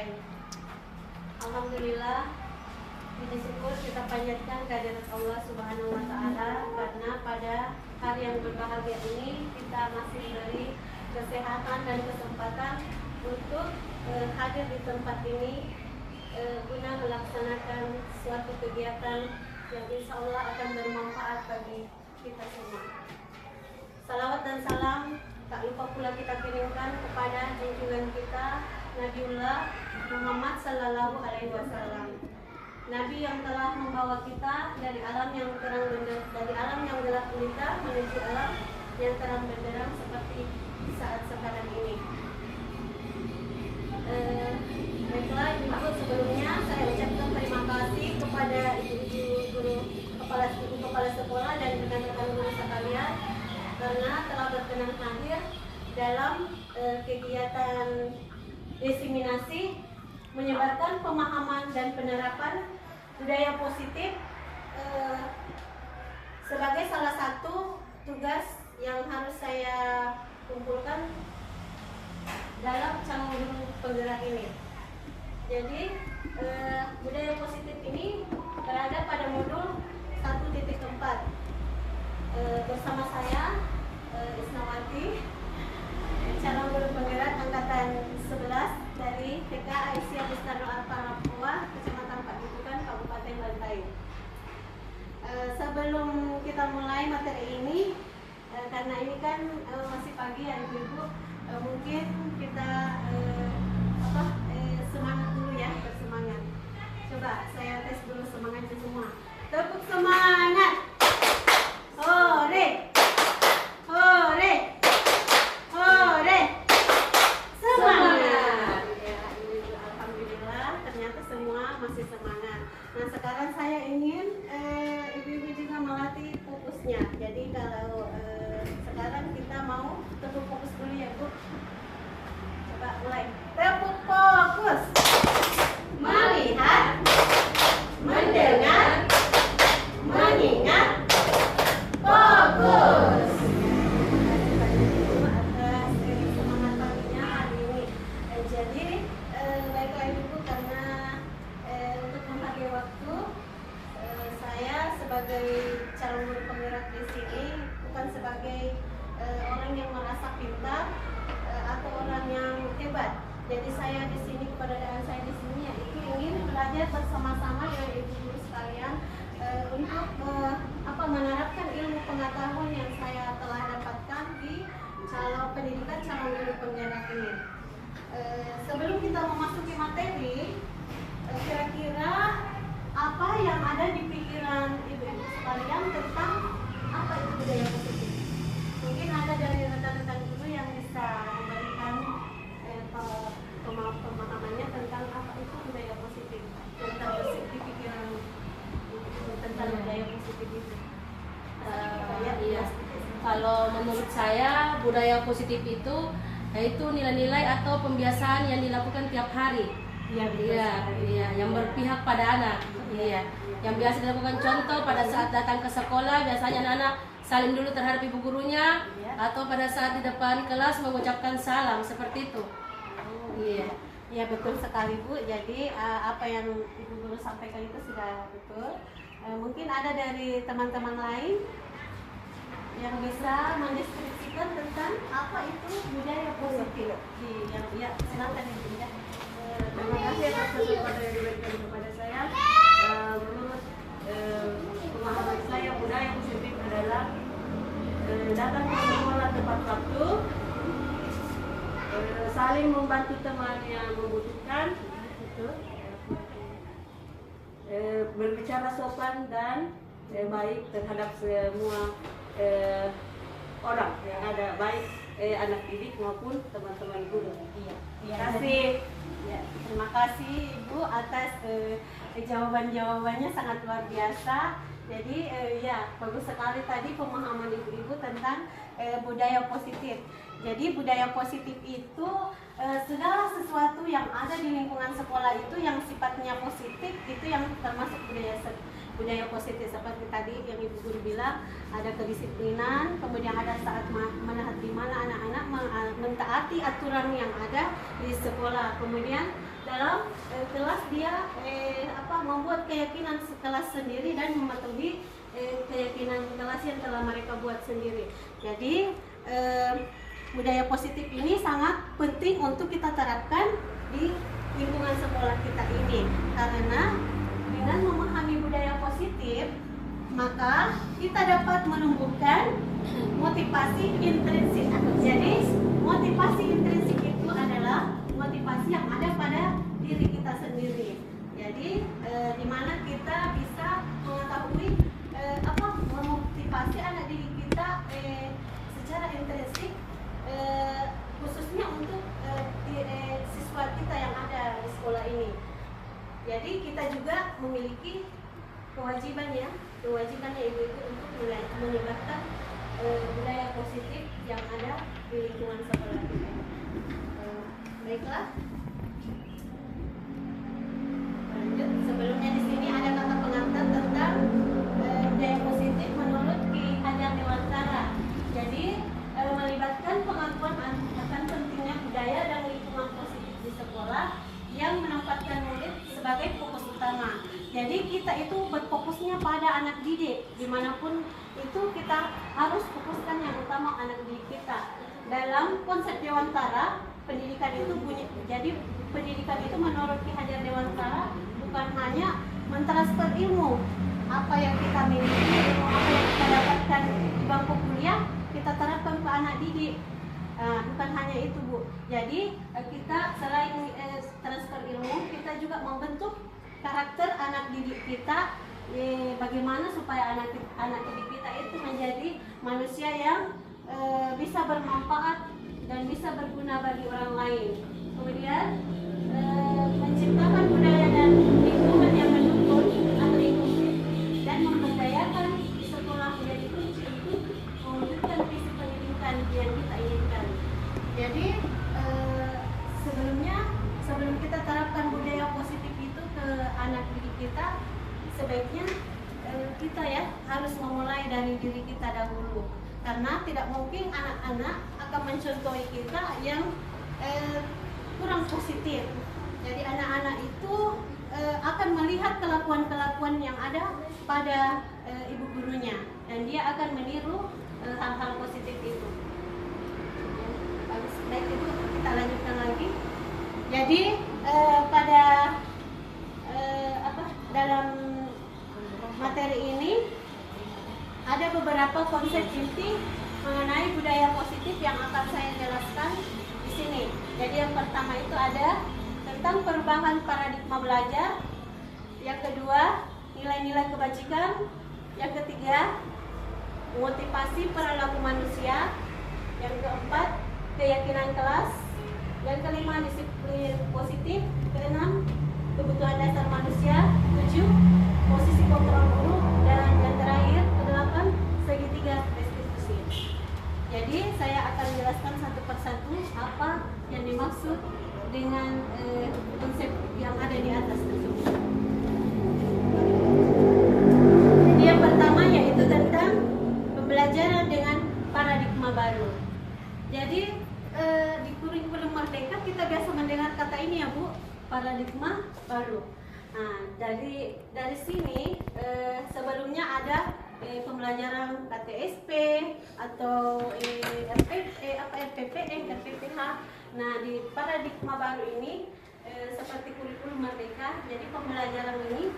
lantai. Alhamdulillah, puji syukur kita panjatkan kehadirat Allah Subhanahu wa Ta'ala, karena pada hari yang berbahagia ini kita masih diberi kesehatan dan kesempatan untuk hadir di tempat ini guna melaksanakan suatu kegiatan yang insya Allah akan bermanfaat bagi kita semua. Salawat dan salam tak lupa pula kita kirimkan kepada junjungan kita Nabiullah Muhammad Sallallahu Alaihi Wasallam, Nabi yang telah membawa kita dari alam yang terang benderang, dari alam yang gelap gulita menuju alam yang terang benderang seperti saat sekarang ini. Baiklah ibu, sebelumnya saya ucapkan terima kasih kepada ibu-ibu guru kepala sekolah dan rekan-rekan guru sekalian karena telah berkenan hadir dalam kegiatan diseminasi menyebarkan pemahaman dan penerapan budaya positif sebagai salah satu tugas yang harus saya kumpulkan dalam calon guru penggerak ini. Jadi budaya positif ini berada pada modul 1.4 bersama saya Isnawati, calon guru penggerak angkatan 11 dari TK Aisyah Bustano Arpapua, Kecamatan Padukukan, Kabupaten Bantaeng. Sebelum kita mulai materi ini, karena ini kan masih pagi ya ibu-ibu, mungkin kita semangat dulu ya, bersemangat. Coba saya tes dulu semangatnya semua. Tepuk semangat. Hore. Hore. Hore. Semangat. Ya, alhamdulillah ternyata semua masih semangat. Nah, sekarang saya ingin ibu-ibu juga melatih fokusnya. Jadi kalau sekarang kita mau tepuk fokus dulu ya, Bu. Coba mulai. Tepuk fokus. Melihat, mendengar, mengingat, fokus. Atas semangat paginya hari ini. Jadi baiklah ibu, karena untuk menghargai waktu, saya sebagai calon guru penggerak di sini bukan sebagai orang yang merasa pintar atau orang yang hebat. Jadi saya di sini, keberadaan saya di sini yaitu ingin belajar bersama-sama dengan ibu guru sekalian untuk menerapkan ilmu pengetahuan yang saya telah dapatkan di pendidikan calon guru penggerak ini. Sebelum kita memasuki materi, kira-kira apa yang ada di pikiran ibu-ibu sekalian tentang apa itu budaya positif? Mungkin ada dari rekan-rekan guru yang bisa memberikan pemahamannya tentang apa itu budaya positif, tentang di pikiran tentang budaya positif itu. Iya. Kalau menurut saya budaya positif itu yaitu nilai-nilai atau pembiasaan yang dilakukan tiap hari. Iya, yang berpihak pada anak. Iya. Yang biasa dilakukan, contoh pada saat datang ke sekolah biasanya anak-anak salim dulu terhadap ibu gurunya, atau pada saat di depan kelas mengucapkan salam, seperti itu. Iya. Ya betul sekali Bu. Jadi apa yang ibu guru sampaikan itu sudah betul. Mungkin ada dari teman-teman lain yang bisa mendeskripsikan tentang apa itu budaya positif. Silakan ibu ya. Terima kasih atas kesempatan yang diberikan kepada saya. Menurut pemahaman saya, budaya positif adalah datang ke sekolah tepat waktu, saling membantu teman yang membutuhkan, berbicara sopan dan baik terhadap semua orang yang ada, baik anak didik maupun teman-teman guru. Terima kasih. Ya, terima kasih Ibu atas jawaban-jawabannya, sangat luar biasa. Jadi ya bagus sekali tadi pemahaman ibu-ibu tentang budaya positif. Jadi budaya positif itu segala sesuatu yang ada di lingkungan sekolah itu yang sifatnya positif itu yang termasuk budaya positif. Seperti tadi yang ibu guru bilang, ada kedisiplinan, kemudian ada saat di mana anak-anak mentaati aturan yang ada di sekolah, kemudian dalam kelas dia membuat keyakinan kelas sendiri dan mematuhi keyakinan kelas yang telah mereka buat sendiri. Jadi budaya positif ini sangat penting untuk kita terapkan di lingkungan sekolah kita ini, karena dengan memahami budaya positif maka kita dapat menumbuhkan motivasi intrinsik. Jadi motivasi intrinsik itu adalah motivasi yang ada pada diri kita sendiri. Jadi di mana kita bisa mengetahui memotivasi anak didik kita secara intrinsik, khususnya untuk siswa kita yang ada di sekolah ini. Jadi kita juga memiliki kewajibannya ibu-ibu untuk menyebarkan budaya positif yang ada di lingkungan sekolah kita. Baiklah. Lanjut. Sebelumnya di sini ada kata pengantar tentang budaya positif menurut Ki Hajar Dewantara. Jadi melibatkan pengakuan akan pentingnya budaya dan lingkungan positif di sekolah yang menempatkan murid sebagai fokus utama. Jadi kita itu berfokusnya pada anak didik, dimanapun itu kita harus fokuskan yang utama anak didik kita. Dalam konsep Dewantara, pendidikan itu jadi pendidikan itu menurut Ki Hajar Dewantara bukan hanya mentransfer ilmu, apa yang kita miliki, ilmu apa yang kita dapatkan di bangku kuliah, kita terapkan ke anak didik. Bukan hanya itu, Bu. Jadi kita selain transfer ilmu, kita juga membentuk karakter anak didik kita, bagaimana supaya anak didik kita itu menjadi manusia yang bisa bermanfaat dan bisa berguna bagi orang lain. Kemudian menciptakan budaya dan lingkungan yang mendukung atau inklusif dan memberdayakan di sekolah menjadi kunci untuk mewujudkan visi pendidikan yang kita inginkan. Jadi sebelum kita terapkan budaya positif itu ke anak didik kita, sebaiknya kita harus memulai dari diri kita dahulu, karena tidak mungkin anak-anak akan mencontohi kita yang kurang positif. Jadi anak-anak itu akan melihat kelakuan-kelakuan yang ada pada ibu gurunya, dan dia akan meniru hal-hal positif itu. Baik, itu kita lanjutkan lagi. Jadi dalam materi ini ada beberapa konsep inti mengenai budaya positif yang akan saya jelaskan di sini. Jadi yang pertama itu ada tentang perubahan paradigma belajar, yang kedua nilai-nilai kebajikan, yang ketiga motivasi perilaku manusia, yang keempat keyakinan kelas, yang kelima disiplin positif, keenam kebutuhan dasar manusia, 7 posisi kontrol guru, dan yang terakhir ke-8 segitiga restitusi. Jadi saya akan menjelaskan satu persatu apa yang dimaksud dengan konsep yang ada di atas tersebut. Jadi yang pertama yaitu tentang pembelajaran dengan paradigma baru. Jadi di kurikulum Merdeka kita biasa mendengar kata ini ya Bu, paradigma baru. Nah, dari sini sebelumnya ada pembelajaran KTSP atau RPPM, RPPH. Nah, di paradigma baru ini seperti kurikulum Merdeka, jadi pembelajaran ini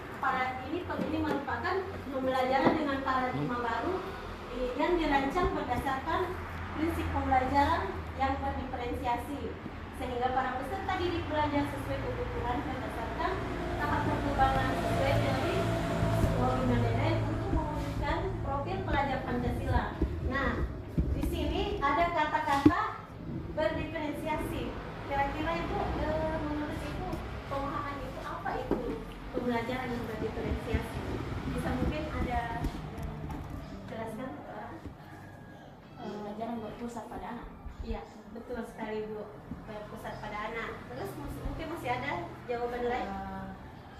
merupakan pembelajaran dengan paradigma baru yang dirancang berdasarkan prinsip pembelajaran yang berdiferensiasi, sehingga para peserta didik belajar sesuai kebutuhan berdasarkan tahap perkembangan sesuai dari psikologi Mendeleev untuk mewujudkan profil pelajar Pancasila. Nah, di sini ada kata-kata berdiferensiasi. Kira-kira itu menurut Ibu, pemahaman itu apa itu pembelajaran yang berdiferensiasi? Bisa mungkin ada jelaskan? Pembelajaran berpusat pada anak. Iya, betul sekali Bu, berpusat pada anak. Terus mungkin masih ada jawaban lain?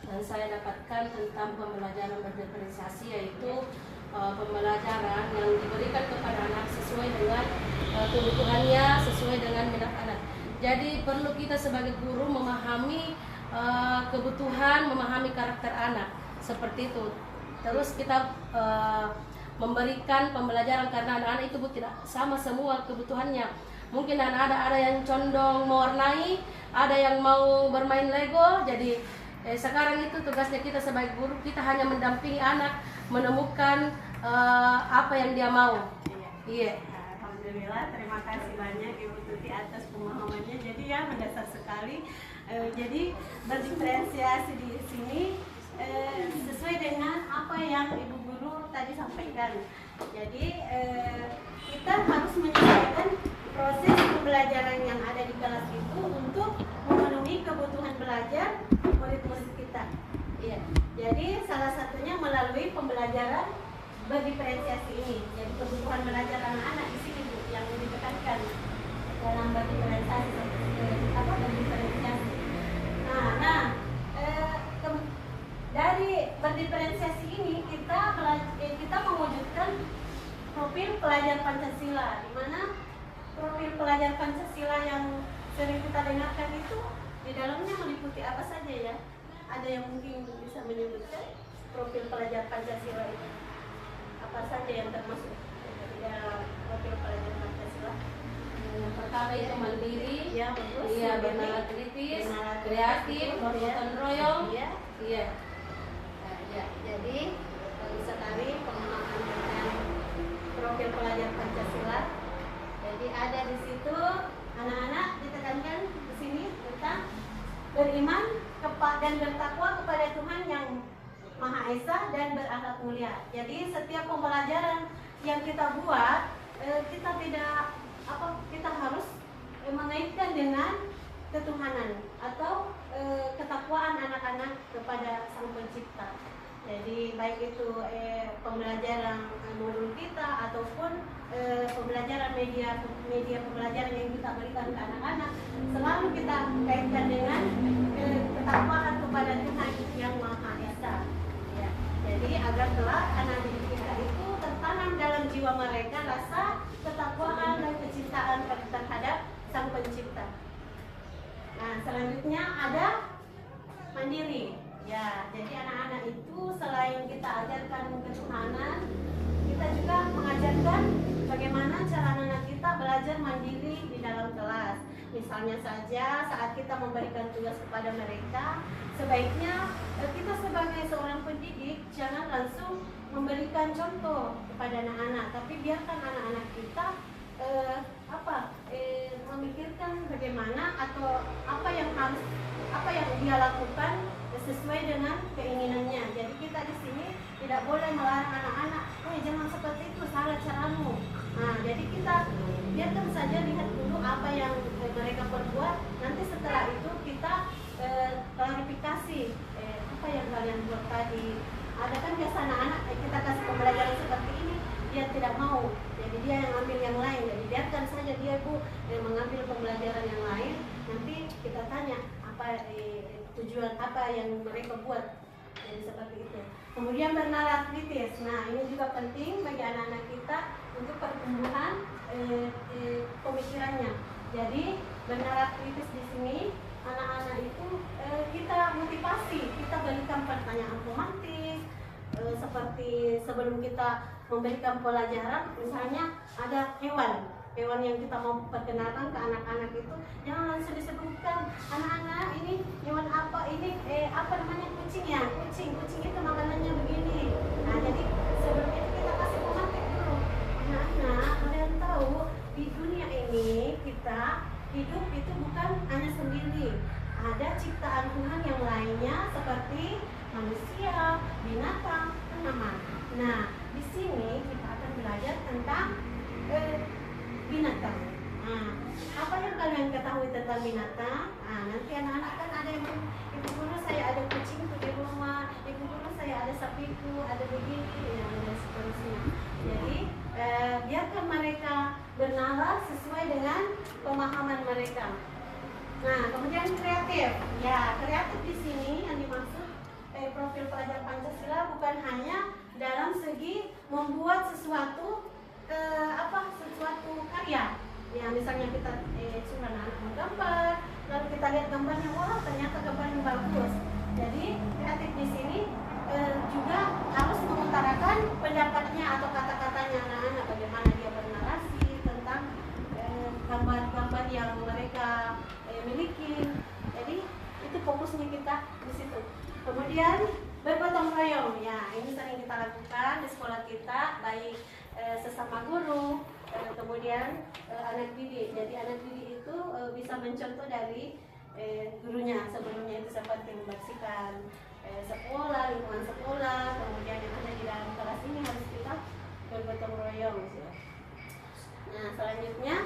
Dan saya dapatkan tentang pembelajaran berdiferensiasi, yaitu pembelajaran yang diberikan kepada anak sesuai dengan kebutuhannya, sesuai dengan minat anak. Jadi perlu kita sebagai guru memahami kebutuhan, memahami karakter anak seperti itu. Terus kita memberikan pembelajaran karena anak-anak itu tidak sama semua kebutuhannya. Mungkin anak-anak ada yang condong mewarnai, ada yang mau bermain Lego. Jadi sekarang itu tugasnya kita sebagai guru, kita hanya mendampingi anak menemukan apa yang dia mau. Iya. Alhamdulillah, terima kasih banyak Ibu Tuti atas pemahamannya. Jadi ya mendasar sekali. Jadi berdiferensiasi di sini sesuai dengan apa yang Ibu Guru tadi sampaikan. Jadi kita harus menyesuaikan proses pembelajaran yang ada di kelas itu untuk memenuhi kebutuhan belajar murid-murid kita. Iya. Jadi salah satunya melalui pembelajaran berdiferensiasi ini. Jadi kebutuhan belajar anak-anak di sini Bu yang ditekankan dalam berdiferensiasi. Berdiferensiasi. Dari berdiferensiasi ini kita mewujudkan profil pelajar Pancasila, di mana profil pelajar Pancasila yang sering kita dengarkan itu di dalamnya meliputi apa saja ya? Ada yang mungkin bisa menyebutkan profil pelajar Pancasila itu apa saja yang termasuk di dalam profil pelajar Pancasila? Yang pertama itu mandiri, ya bagus, iya, bernalar kritis, kreatif, bergotong royong, iya. iya. Ya, jadi bagus sekali pemahaman tentang profil pelajar Pancasila. Jadi ada di situ anak-anak ditekankan di sini tentang beriman dan bertakwa kepada Tuhan yang Maha Esa dan berakhlak mulia. Jadi setiap pembelajaran yang kita buat kita harus mengaitkan dengan ketuhanan atau ketakwaan anak-anak kepada Sang Pencipta. Jadi baik itu pembelajaran modul kita ataupun pembelajaran media pembelajaran yang kita berikan ke anak-anak, selalu kita kaitkan dengan ketakwaan kepada Tuhan yang Maha Esa. Ya. Jadi agar kelak anak didik kita itu tertanam dalam jiwa mereka rasa ketakwaan dan kecintaan terhadap Sang Pencipta. Nah, selanjutnya ada mandiri. Ya, jadi anak-anak itu selain kita ajarkan ketuhanan, kita juga mengajarkan bagaimana cara anak-anak kita belajar mandiri di dalam kelas. Misalnya saja saat kita memberikan tugas kepada mereka, sebaiknya kita sebagai seorang pendidik jangan langsung memberikan contoh kepada anak-anak, tapi biarkan anak-anak kita memikirkan bagaimana atau apa yang dia lakukan sesuai dengan keinginannya. Jadi kita di sini tidak boleh melarang anak-anak, jangan seperti itu, salah caramu. Nah, jadi kita biarkan saja, lihat dulu apa yang mereka perbuat. Nanti setelah itu kita klarifikasi apa yang kalian buat tadi. Ada kan biasa anak-anak kita kasih pembelajaran seperti ini, dia tidak mau. Jadi dia yang ambil yang lain. Jadi biarkan saja dia Bu mengambil pembelajaran yang lain. Nanti kita tanya apa tujuan apa yang mereka buat. Jadi seperti itu. Kemudian bernalar kritis. Nah, ini juga penting bagi anak-anak kita untuk pertumbuhan pemikirannya. Jadi bernalar kritis di sini anak-anak itu kita motivasi, kita berikan pertanyaan romantis seperti sebelum kita memberikan pelajaran. Misalnya ada hewan yang kita mau perkenalkan ke anak-anak itu, jangan langsung disebutkan, anak-anak ini hewan apa, ini apa namanya, kucing ya, kucing itu makanannya begini. Nah, jadi sebelum itu kita kasih pemantik dulu. Anak-anak, kalian tahu di dunia ini kita hidup itu bukan hanya sendiri, ada ciptaan Tuhan yang lainnya seperti manusia, binatang, tanaman. Nah, di sini kita akan belajar tentang binatang. Nah, apa yang kalian ketahui tentang binatang? Nah, nanti anak-anak kan ada yang ibu guru saya ada kucingku di rumah, ibu guru saya ada sapiku, ada begini, dan seterusnya. Jadi biarkan mereka bernalar sesuai dengan pemahaman mereka. Nah, kemudian kreatif. Ya, kreatif di sini yang dimaksud profil pelajar Pancasila bukan hanya dalam segi membuat sesuatu sesuatu karya. Ya, misalnya kita suruh anak-anak menggambar, lalu kita lihat gambarnya, wah ternyata gambarnya bagus. Kemudian bergotong royong, ya ini sering kita lakukan di sekolah kita, baik sesama guru, kemudian anak didik. Jadi anak didik itu bisa mencontoh dari gurunya sebelumnya, itu seperti membersihkan sekolah, lingkungan sekolah, kemudian yang ada di dalam kelas ini harus kita bergotong royong. Nah selanjutnya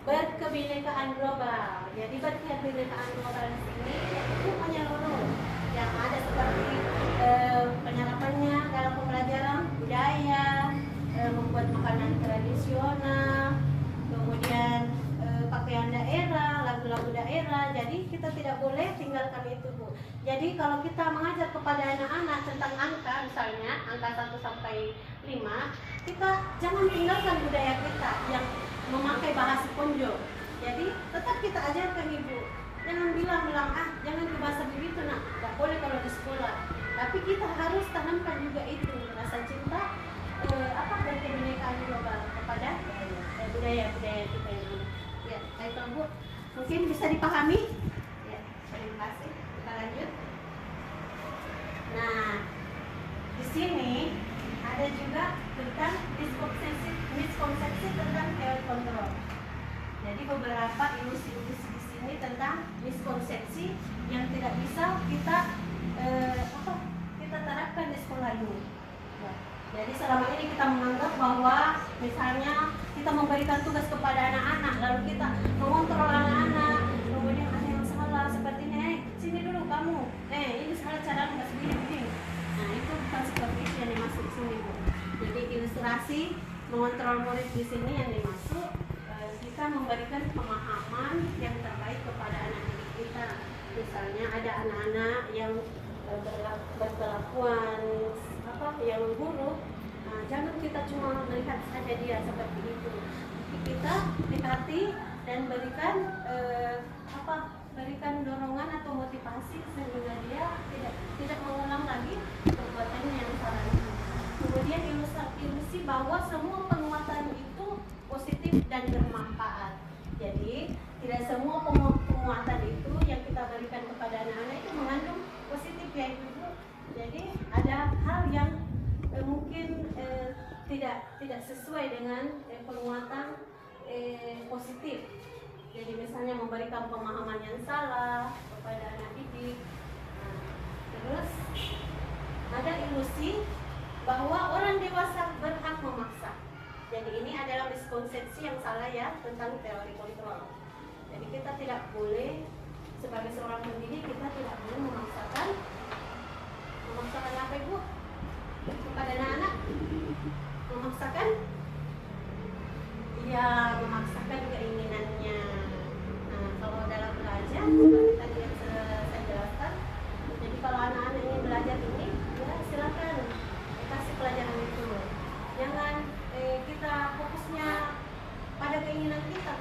berkebinekaan global. Jadi berkebinekaan global di sini itu menyeluruh, yang ada seperti penyerapannya dalam pembelajaran budaya, membuat makanan tradisional, kemudian pakaian daerah, lagu-lagu daerah. Jadi kita tidak boleh tinggalkan itu, Bu. Jadi kalau kita mengajar kepada anak-anak tentang angka, misalnya angka 1 sampai 5, kita jangan tinggalkan budaya kita yang memakai bahasa Ponjo. Jadi tetap kita ajarkan, Ibu. Jangan bilang jangan ke bahasa begitu, nak. Tidak boleh kalau di sekolah. Tapi kita harus tanamkan juga itu rasa cinta berkebinekaan global kepada budaya-budaya kita yang ada. Ya, baiklah Bu. Mungkin bisa dipahami? Ya, terima kasih. Kita lanjut. Nah, di sini ada juga tentang miskonsepsi tentang teori kontrol. Jadi beberapa ilusi-ilusi di sini tentang miskonsepsi yang tidak bisa kita kita terapkan di sekolah ini. Ya. Jadi selama ini kita menganggap bahwa misalnya kita memberikan tugas kepada anak-anak, lalu kita mengontrol anak-anak, kemudian ada yang salah seperti ini, sini dulu kamu, ini salah cara nggak segini. Nah itu bukan seperti itu yang dimaksud di sini, Bu. Jadi ilustrasi mengontrol murid di sini yang dimaksud kita memberikan pemahaman yang terbaik kepada anak didik kita. Misalnya ada anak-anak yang berkelakuan yang buruk, nah, jangan kita cuma melihat saja dia seperti itu, tapi kita dekati dan berikan berikan dorongan atau motivasi sehingga dia tidak mengulang lagi perbuatannya yang salah. Kemudian ilusi bahwa semua penguatan itu positif dan bermanfaat. Jadi tidak semua penguatan itu yang kita berikan kepada anak-anak itu mengandung positif, ya Ibu. Jadi ada hal yang mungkin tidak sesuai dengan penguatan positif. Jadi misalnya memberikan pemahaman yang salah kepada anak didik. Terus ada ilusi bahwa orang dewasa berhak memaksa. Jadi ini adalah miskonsepsi yang salah ya tentang teori kontrol. Jadi kita tidak boleh sebagai seorang pendidik, kita tidak boleh memaksakan apa Ibu? Kepada anak-anak? Memaksakan? Ya, memaksakan keinginannya. Nah, kalau dalam belajar seperti tadi yang saya jelaskan, jadi kalau anak-anak ingin belajar ini, ya silakan kasih pelajaran itu. Jangan kita fokusnya pada keinginan kita,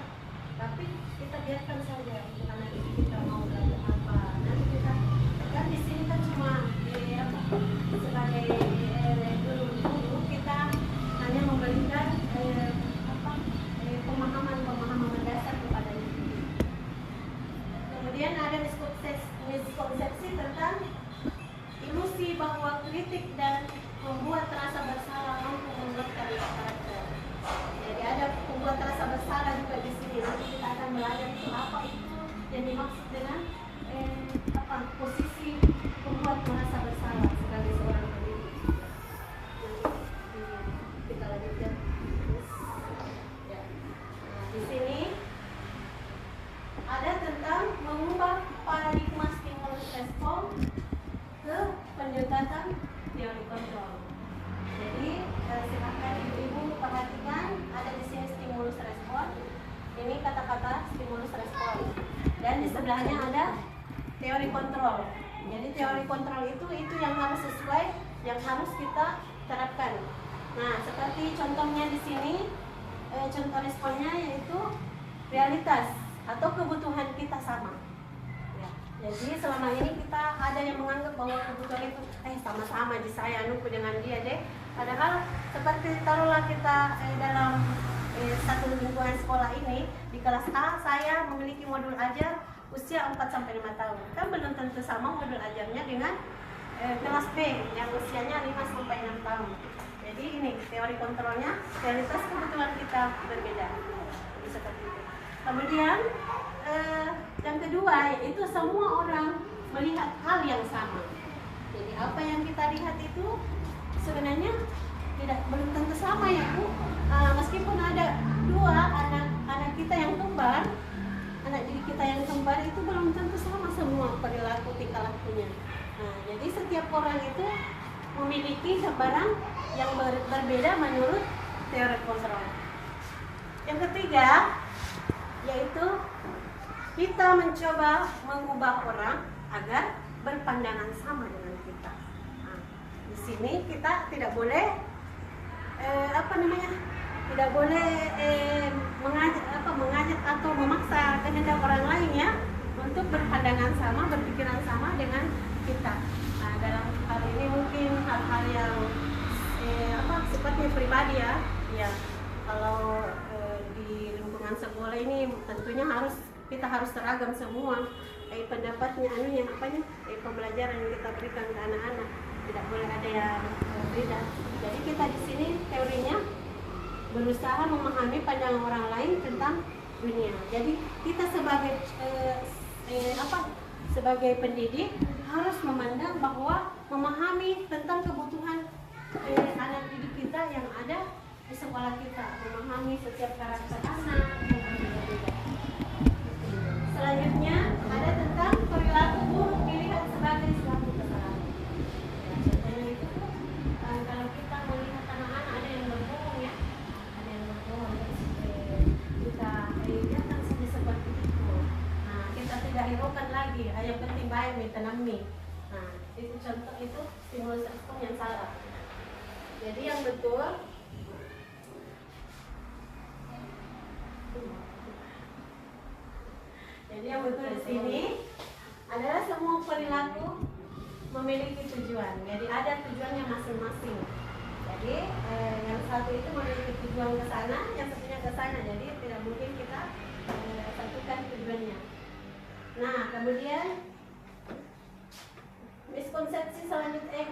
tapi kita biarkan saja anak kita mau belajar apa. Nanti kita kan di sini kan cuma sebagai guru kita hanya memberikan pemahaman dasar kepada diri. Kemudian ada miskonsepsi tentang ilusi bahwa kritik dan membuat rasa bersalah mampu membuatkan karakter. Jadi ada membuat rasa bersalah juga di sini. Nanti kita akan belajar itu apa itu yang dimaksud dengan posisi membuat merasa bersalah sebagai seorang pendidik. Kita lanjutkan. Ya. Nah, di sini ada tentang mengubah paradigma stimulus respon ke pendekatan teori kontrol. Jadi silakan ibu-ibu perhatikan ada di sini stimulus respon. Ini kata-kata stimulus respon. Dan di sebelahnya ada teori kontrol. Jadi teori kontrol itu yang harus sesuai, yang harus kita terapkan. Nah, seperti contohnya di sini, contoh responnya yaitu realitas atau kebutuhan kita sama. Ya. Jadi selama ini kita ada yang menganggap bahwa kebutuhan itu sama-sama di saya nuku dengan dia deh. Padahal seperti taruhlah kita dalam satu lingkungan sekolah ini, di kelas A saya memiliki modul ajar usia 4 sampai 5 tahun. Kan belum tentu sama modul ajarnya dengan kelas B yang usianya 5 sampai 6 tahun. Jadi ini teori kontrolnya, realitas kebutuhan kita berbeda. Jadi seperti itu. Kemudian yang kedua yaitu semua orang melihat hal yang sama. Jadi apa yang kita lihat itu sebenarnya belum tentu sama ya Bu. Meskipun ada dua anak kita yang kembar, anak didik kita yang kembar itu belum tentu sama semua perilaku tingkah lakunya. Jadi setiap orang itu memiliki gambaran yang berbeda menurut teori kontrol. Yang ketiga yaitu kita mencoba mengubah orang agar berpandangan sama dengan kita. Di sini kita tidak boleh tidak boleh mengajak atau memaksa kehendak orang lain ya untuk berpandangan sama, berpikiran sama dengan kita. Dalam hal ini mungkin hal-hal yang sifatnya pribadi ya. Ya, kalau di lingkungan sekolah ini tentunya kita harus seragam semua. Pendapatnya pembelajaran yang kita berikan ke anak-anak tidak boleh ada yang berbeda. Jadi kita di sini teorinya berusaha memahami pandangan orang lain tentang dunia. Jadi kita sebagai pendidik harus memandang bahwa memahami tentang kebutuhan anak didik kita yang ada di sekolah kita, memahami setiap karakter anak yang berbeda-beda. Selanjutnya ada tentang perilaku buruk dilihat sebagai suatu kesalahan. Contohnya itu kalau kita melihat anak-anak ada yang berbohong ya, ada yang berbohong, kita lihat saja seperti itu. Kita tidak hiraukan lagi, yang penting baik ditanami. Itu contoh, itu stimulus respon yang salah. Jadi yang betul di sini adalah semua perilaku memiliki tujuan. Jadi ada tujuannya masing-masing. Jadi yang satu itu memiliki tujuan ke sana, yang satunya ke sana. Jadi tidak mungkin kita satukan tujuannya. Nah, kemudian miskonsepsi selanjutnya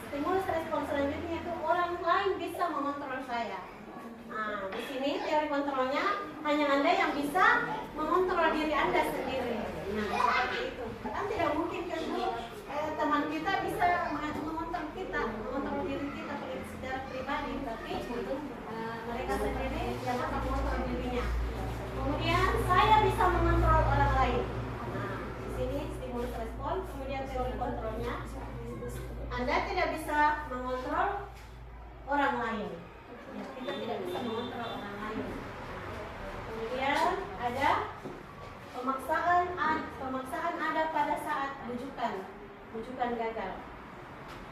stimulus respon selanjutnya itu orang lain bisa mengontrol saya. Di sini teori kontrolnya hanya Anda yang bisa mengontrol diri Anda sendiri. Seperti itu. Kan tidak mungkin kan teman kita bisa mengontrol kita, mengontrol diri kita secara pribadi, tapi mereka sendiri yang akan mengontrol dirinya. Kemudian saya bisa mengontrol orang lain. Di sini stimulus respon, kemudian teori kontrolnya. Anda tidak bisa mengontrol orang lain. Ya, kita tidak bisa mengontrol orang lain. Kemudian ada pemaksaan ada pada saat bujukan gagal.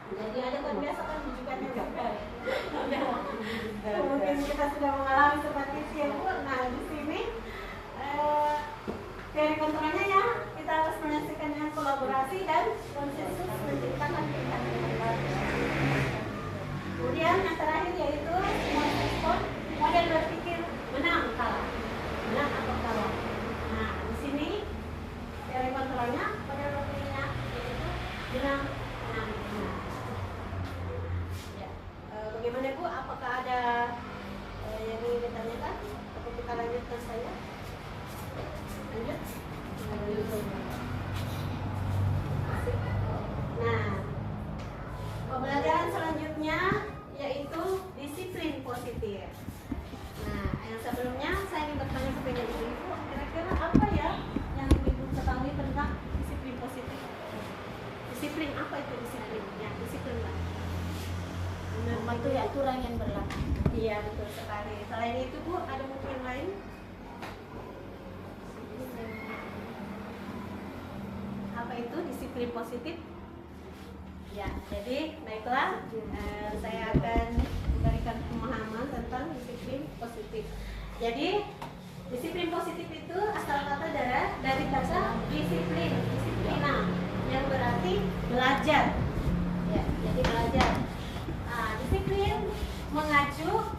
Jadi ada kebiasaan bujukannya gagal. Mungkin kita sudah mengalami seperti itu ya Bu. Nah di sini teori kontrolnya ya kita harus menyaksikan dengan kolaborasi dan konsensus menciptakan pilihan yang baru. Kemudian yang terakhir yaitu model berpikir menang atau kalah. Nah di sini teori kontrolnya model berpikirnya yaitu menang. Ya, bagaimana Bu? Apakah ada yang ingin ditanyakan? Atau kita lanjutkan saja? Lanjut. Nah, pembelajaran selanjutnya yaitu disiplin positif. Nah, yang sebelumnya saya ingin bertanya kepada Ibu, kira-kira apa ya yang Ibu ketahui tentang disiplin positif? Disiplin apa itu disiplin? Ya, disiplin lah. Mematuhi aturan yang berlaku. Iya, betul sekali. Selain itu Bu, ada mungkin yang lain? Apa itu disiplin positif? Ya, jadi baiklah, saya akan memberikan pemahaman tentang disiplin positif. Jadi disiplin positif itu asal kata dari kata disiplina, yang berarti belajar. Ya, jadi belajar. Disiplin mengacu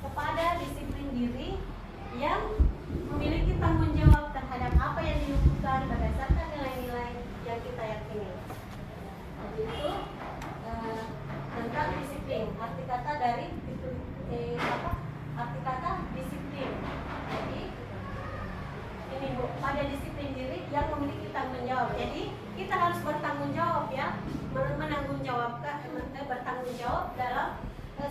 kepada disiplin diri yang memiliki tanggung jawab terhadap apa yang dilakukan bertanggung jawab dalam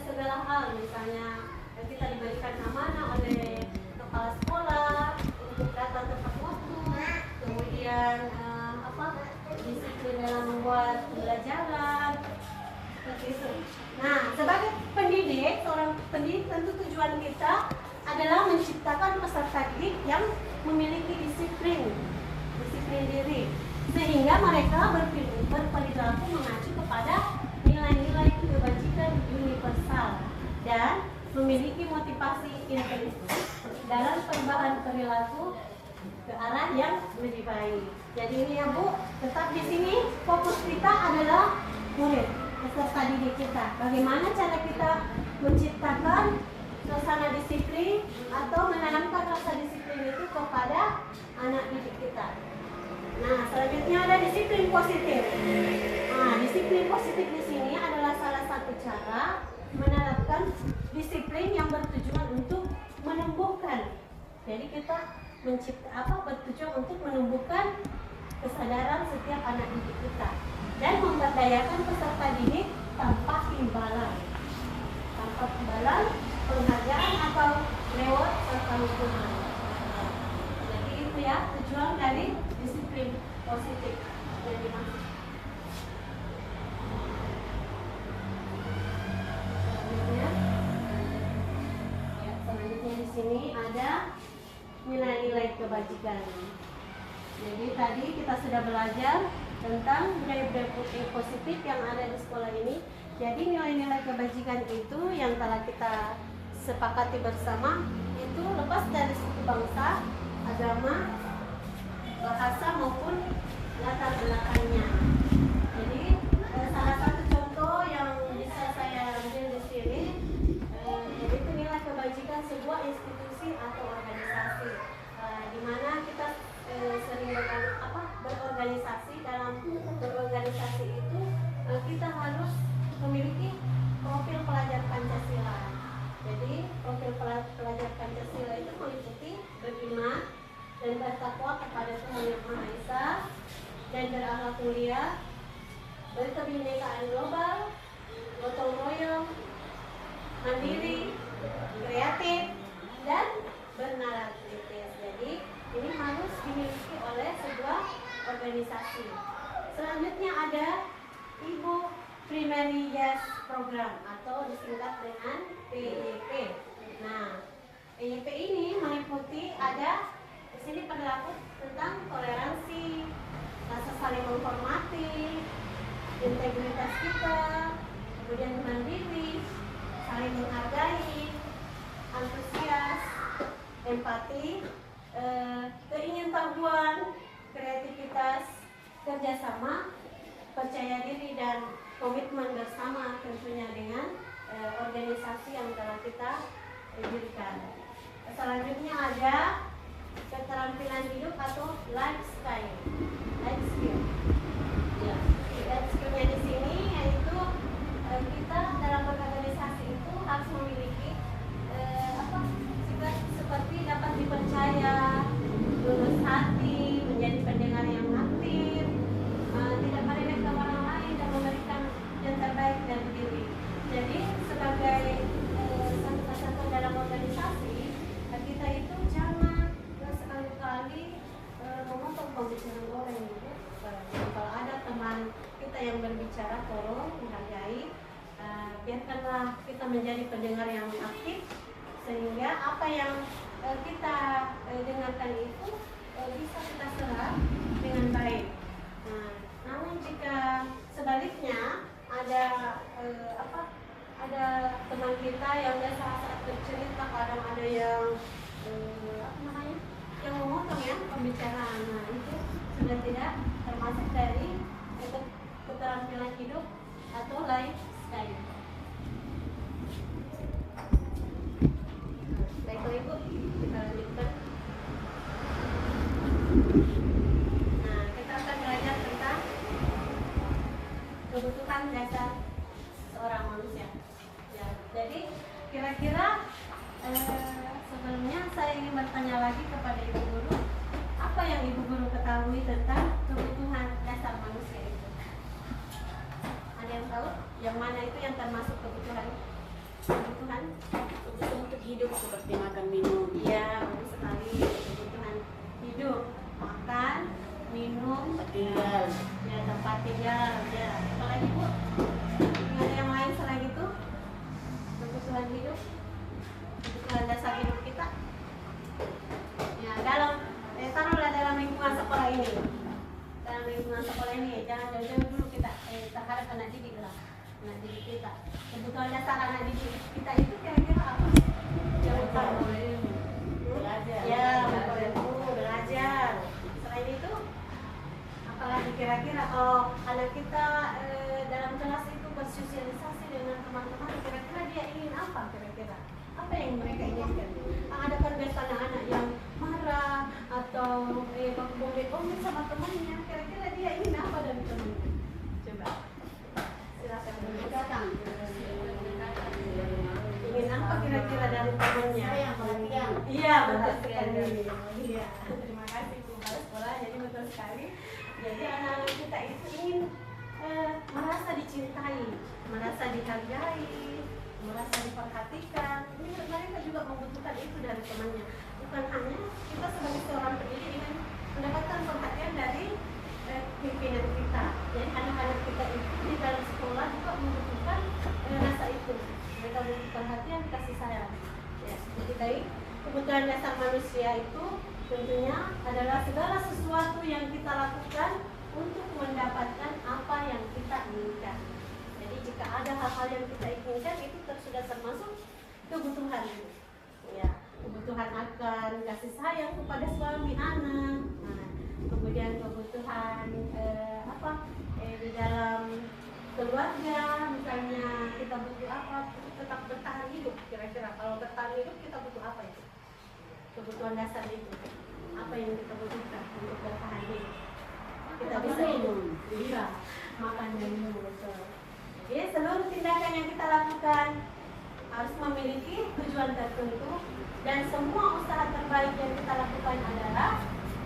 segala hal. Misalnya kita diberikan amanah oleh kepala sekolah untuk datang tepat waktu, kemudian disiplin dalam membuat pembelajaran seperti itu. Nah, sebagai pendidik, seorang pendidik tentu tujuan kita adalah menciptakan peserta didik yang memiliki disiplin diri, sehingga mereka berperilaku mengacu kepada nilai-nilai kebajikan universal dan memiliki motivasi intrinsik dalam perubahan perilaku ke arah yang lebih baik. Jadi ini ya Bu, tetap di sini fokus kita adalah murid, peserta didik kita. Bagaimana cara kita menciptakan suasana disiplin atau menanamkan rasa disiplin itu kepada anak didik kita. Nah, selanjutnya ada disiplin positif. Nah, disiplin positif di sini adalah salah satu cara menerapkan disiplin yang bertujuan untuk menumbuhkan. Jadi kita bertujuan untuk menumbuhkan kesadaran setiap anak didik kita dan memberdayakan peserta didik tanpa imbalan, penghargaan atau reward serta hukuman. Jadi itu ya tujuan dari disiplin positif yang dimaksud. Selanjutnya di sini ada nilai-nilai kebajikan. Jadi tadi kita sudah belajar tentang budaya-budaya positif yang ada di sekolah ini. Jadi nilai-nilai kebajikan itu yang telah kita sepakati bersama itu lepas dari suku bangsa, agama, bahasa maupun latar belakangnya. Jadi salah satu contoh yang bisa saya ambil di sini yaitu nilai kebajikan sebuah institusi atau organisasi, di mana kita sering berorganisasi. Dalam berorganisasi itu kita harus memiliki profil pelajar Pancasila. Jadi profil pelajar Pancasila itu meliputi beriman dan bertakwa kepada Tuhan Yang Maha Esa dan berakhlak mulia, berkebinekaan global, gotong royong, mandiri, kreatif, dan bernarasitis. Jadi ini harus dimiliki oleh sebuah organisasi. Selanjutnya ada Ibu Primary Yes Program atau disingkat dengan PYP. Nah, PYP ini meliputi ada di sini perilaku tentang toleransi, rasa saling menghormati, integritas kita, kemudian mandiri, saling menghargai, antusias, empati, keingintahuan, kreativitas, kerjasama, percaya diri, dan komitmen bersama tentunya dengan organisasi yang telah kita dirikan. Selanjutnya ada keterampilan hidup atau life skill. Ya, life skillnya di sini yaitu kita dalam berorganisasi itu harus memiliki sifat seperti dapat dipercaya, tulus hati, menjadi pendengar yang aktif, tidak meremehkan orang lain dan memberikan yang terbaik dari diri. Jadi sebagai satu kesatuan dalam organisasi, kita itu jangan sekali-kali memotong pembicaraan orang gitu. Kalau ada teman kita yang berbicara, tolong dihargai, biarkanlah kita menjadi pendengar yang aktif, sehingga apa yang kita dengarkan itu bisa kita serap dengan baik. Nah, namun jika sebaliknya ada teman kita yang saat bercerita, kadang ada yang yang memotong ya pembicaraan. Nah, itu sudah tidak termasuk dari keterampilan hidup atau life style. Baiklah Ibu, kita lanjutkan. Nah, kita akan belajar tentang kebutuhan dasar seorang manusia. Ya, jadi kira-kira sebelumnya saya ingin bertanya lagi kepada Ibu Guru, apa yang Ibu Guru ketahui tentang kebutuhan dasar manusia itu? Ada yang tahu? Yang yang mana itu yang termasuk kebutuhan untuk hidup Seperti makan minum. iya bagus sekali kebutuhan hidup makan minum Tinggal. ya tempat tinggal ya apalagi Bu ada yang lain selain itu kebutuhan hidup kebutuhan dasar hidup kita ya taruhlah dalam lingkungan sekolah ini jangan jauh-jauh dulu kita terhadap anak didik lah anak didik kita kebutuhan dasar anak didik kita itu kira-kira apa yang utama Belajar. ya belajar selain itu apalagi kira-kira kalau anak kita dalam kelas itu bersosialisasi dengan teman-teman kira-kira dia ingin apa kira-kira apa yang mereka inginkan ada kan biasa anak-anak yang marah atau bombet sama temannya kira-kira dia ingin apa dari temannya coba silakan Datang. ingin apa kira-kira dari temannya Sayang, perhatian. iya betul sekali iya terima kasih Bu Kepala Sekolah jadi betul sekali jadi anak-anak kita itu ingin merasa dicintai merasa dihargai merasa diperhatikan ini mereka juga membutuhkan itu dari temannya bukan hanya kita sebagai seorang pendidik ingin mendapatkan perhatian dari pimpinan kita jadi anak-anak kita itu di dalam sekolah juga membutuhkan rasa itu mereka butuh perhatian kasih sayang ya seperti tadi kebutuhan dasar manusia itu tentunya adalah segala sesuatu yang kita lakukan untuk mendapatkan apa yang kita inginkan jadi jika ada hal-hal yang kita inginkan itu sudah termasuk kebutuhan ya kebutuhan akan kasih sayang kepada suami anak nah, kemudian kebutuhan di dalam keluarga misalnya kita butuh apa tetap bertahan hidup kira-kira kalau bertahan hidup kita butuh apa itu kebutuhan dasar itu apa yang kita butuhkan untuk bertahan hidup kita bisa hidup iya makan dan minum betul jadi seluruh tindakan yang kita lakukan harus memiliki tujuan tertentu dan semua usaha terbaik yang kita lakukan adalah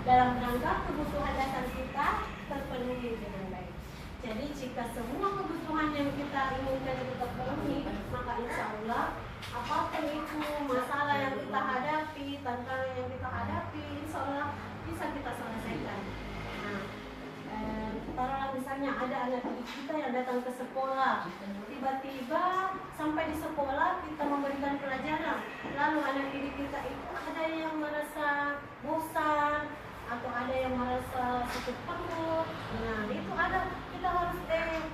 dalam rangka kebutuhan dasar kita terpenuhi dengan baik. Jadi jika semua kebutuhan yang kita inginkan itu terpenuhi, maka insya Allah apapun itu masalah yang kita hadapi, tantangan yang kita hadapi, insya Allah bisa kita selesaikan. Nah, taruhlah misalnya ada anak didik kita yang datang ke sekolah, tiba-tiba sampai di sekolah kita memberikan pelajaran, lalu anak didik kita itu ada yang merasa bosan atau ada yang merasa sakit perut. Nah itu ada kita harus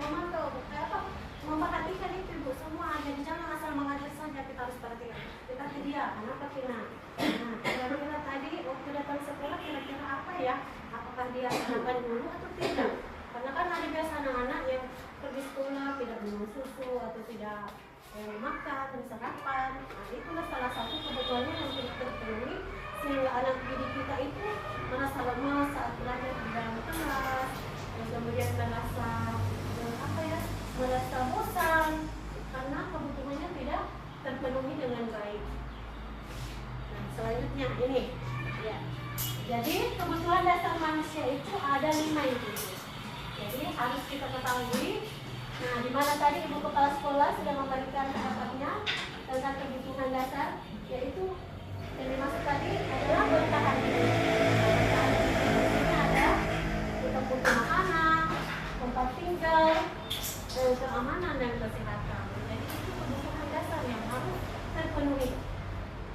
memantau memperhatikan itu Bu semua jadi jangan asal mengajar saja kita harus perhatikan kita ke dia kenapa kira kira-kira tadi waktu datang sekolah kira-kira apa ya apakah dia makan dulu atau tidak karena kan ada biasa anak-anak yang pergi sekolah tidak minum susu atau tidak makan sarapan nah itulah salah satu kebutuhannya yang tidak terpenuhi sehingga anak didik kita itu merasa lemas saat belajar di dalam kelas dan kemudian merasa merasa bosan karena kebutuhannya tidak terpenuhi dengan baik. Nah, selanjutnya ini ya. Jadi kebutuhan dasar manusia itu ada 5 itu. Jadi harus kita ketahui. Nah, di mana tadi Ibu Kepala Sekolah sudah memberikan pendapatnya tentang kebutuhan dasar, yaitu yang dimaksud tadi adalah bertahan hidup. Ini ada kita butuh makanan, tempat tinggal, keamanan dan kesehatan. Jadi itu kebutuhan dasar yang harus terpenuhi.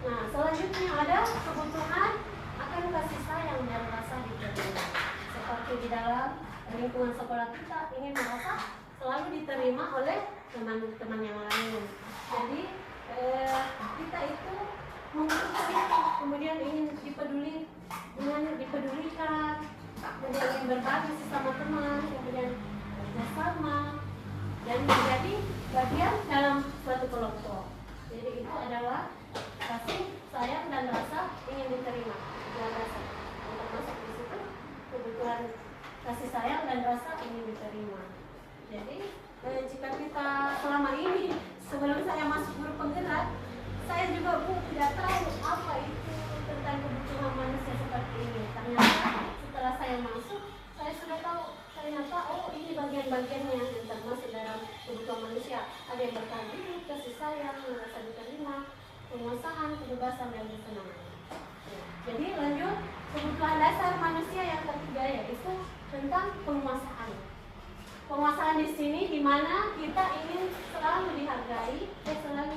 Nah, selanjutnya ada kebutuhan akan kasih sayang dan rasa diterima. Seperti di dalam lingkungan sekolah kita ingin merasa selalu diterima oleh teman-teman yang lain. Jadi kita itu membutuhkan itu, kemudian ingin dipedulikan, kemudian ingin berbagi sesama teman, kemudian bersama dan menjadi bagian dalam suatu kelompok. Jadi itu adalah kasih sayang dan rasa ingin diterima. Dan rasa termasuk di situ kebutuhan kasih sayang dan rasa ingin diterima. Jadi jika kita selama ini sebelum saya masuk guru penggerak, saya juga tidak tahu apa itu tentang kebutuhan manusia seperti ini. Ternyata setelah saya masuk, saya sudah tahu ternyata ini bagian-bagiannya yang termasuk dalam kebutuhan kebutuhan manusia. Ada yang bertahan hidup, kasih sayang, merasa diterima, penguasaan, kebebasan, dan kesenangan. Ya. Jadi lanjut, kebutuhan dasar manusia yang ketiga yaitu tentang penguasaan. Penguasaan di sini di mana kita ingin selalu dihargai, selalu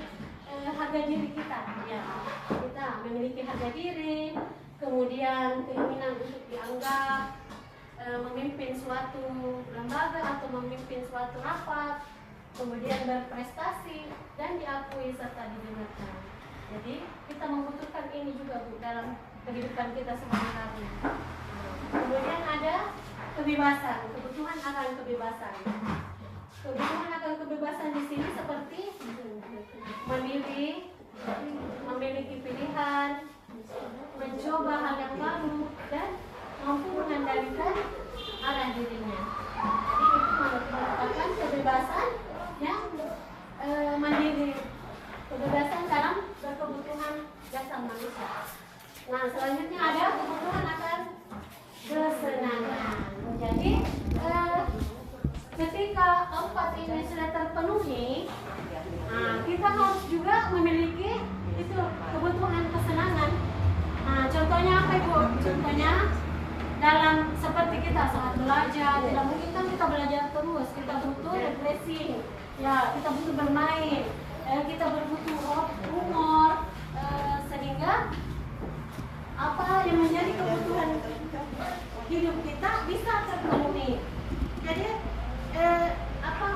harga diri kita. Ya, kita memiliki harga diri, kemudian keinginan untuk dianggap, memimpin suatu lembaga atau memimpin suatu rapat, kemudian berprestasi dan diakui serta didengarkan. Jadi kita membutuhkan ini juga Bu dalam kehidupan kita sehari-hari. Kemudian ada kebebasan, kebutuhan akan kebebasan. Kebutuhan akan kebebasan di sini seperti memilih, memiliki pilihan, mencoba hal yang baru dan mampu mengendalikan arah dirinya. Jadi itu merupakan kebebasan yang mandiri, kebebasan dalam berkebutuhan dasar manusia. Nah, selanjutnya ada kebutuhan akan kesenangan. Jadi ketika keempat ini sudah terpenuhi, kita harus juga memiliki itu kebutuhan kesenangan. Nah, contohnya apa Ibu? Contohnya dalam seperti kita saat belajar, tidak mungkin kan kita belajar terus, kita butuh refreshing, ya kita butuh bermain, kita butuh humor, sehingga apa yang menjadi kebutuhan hidup kita bisa terpenuhi. Jadi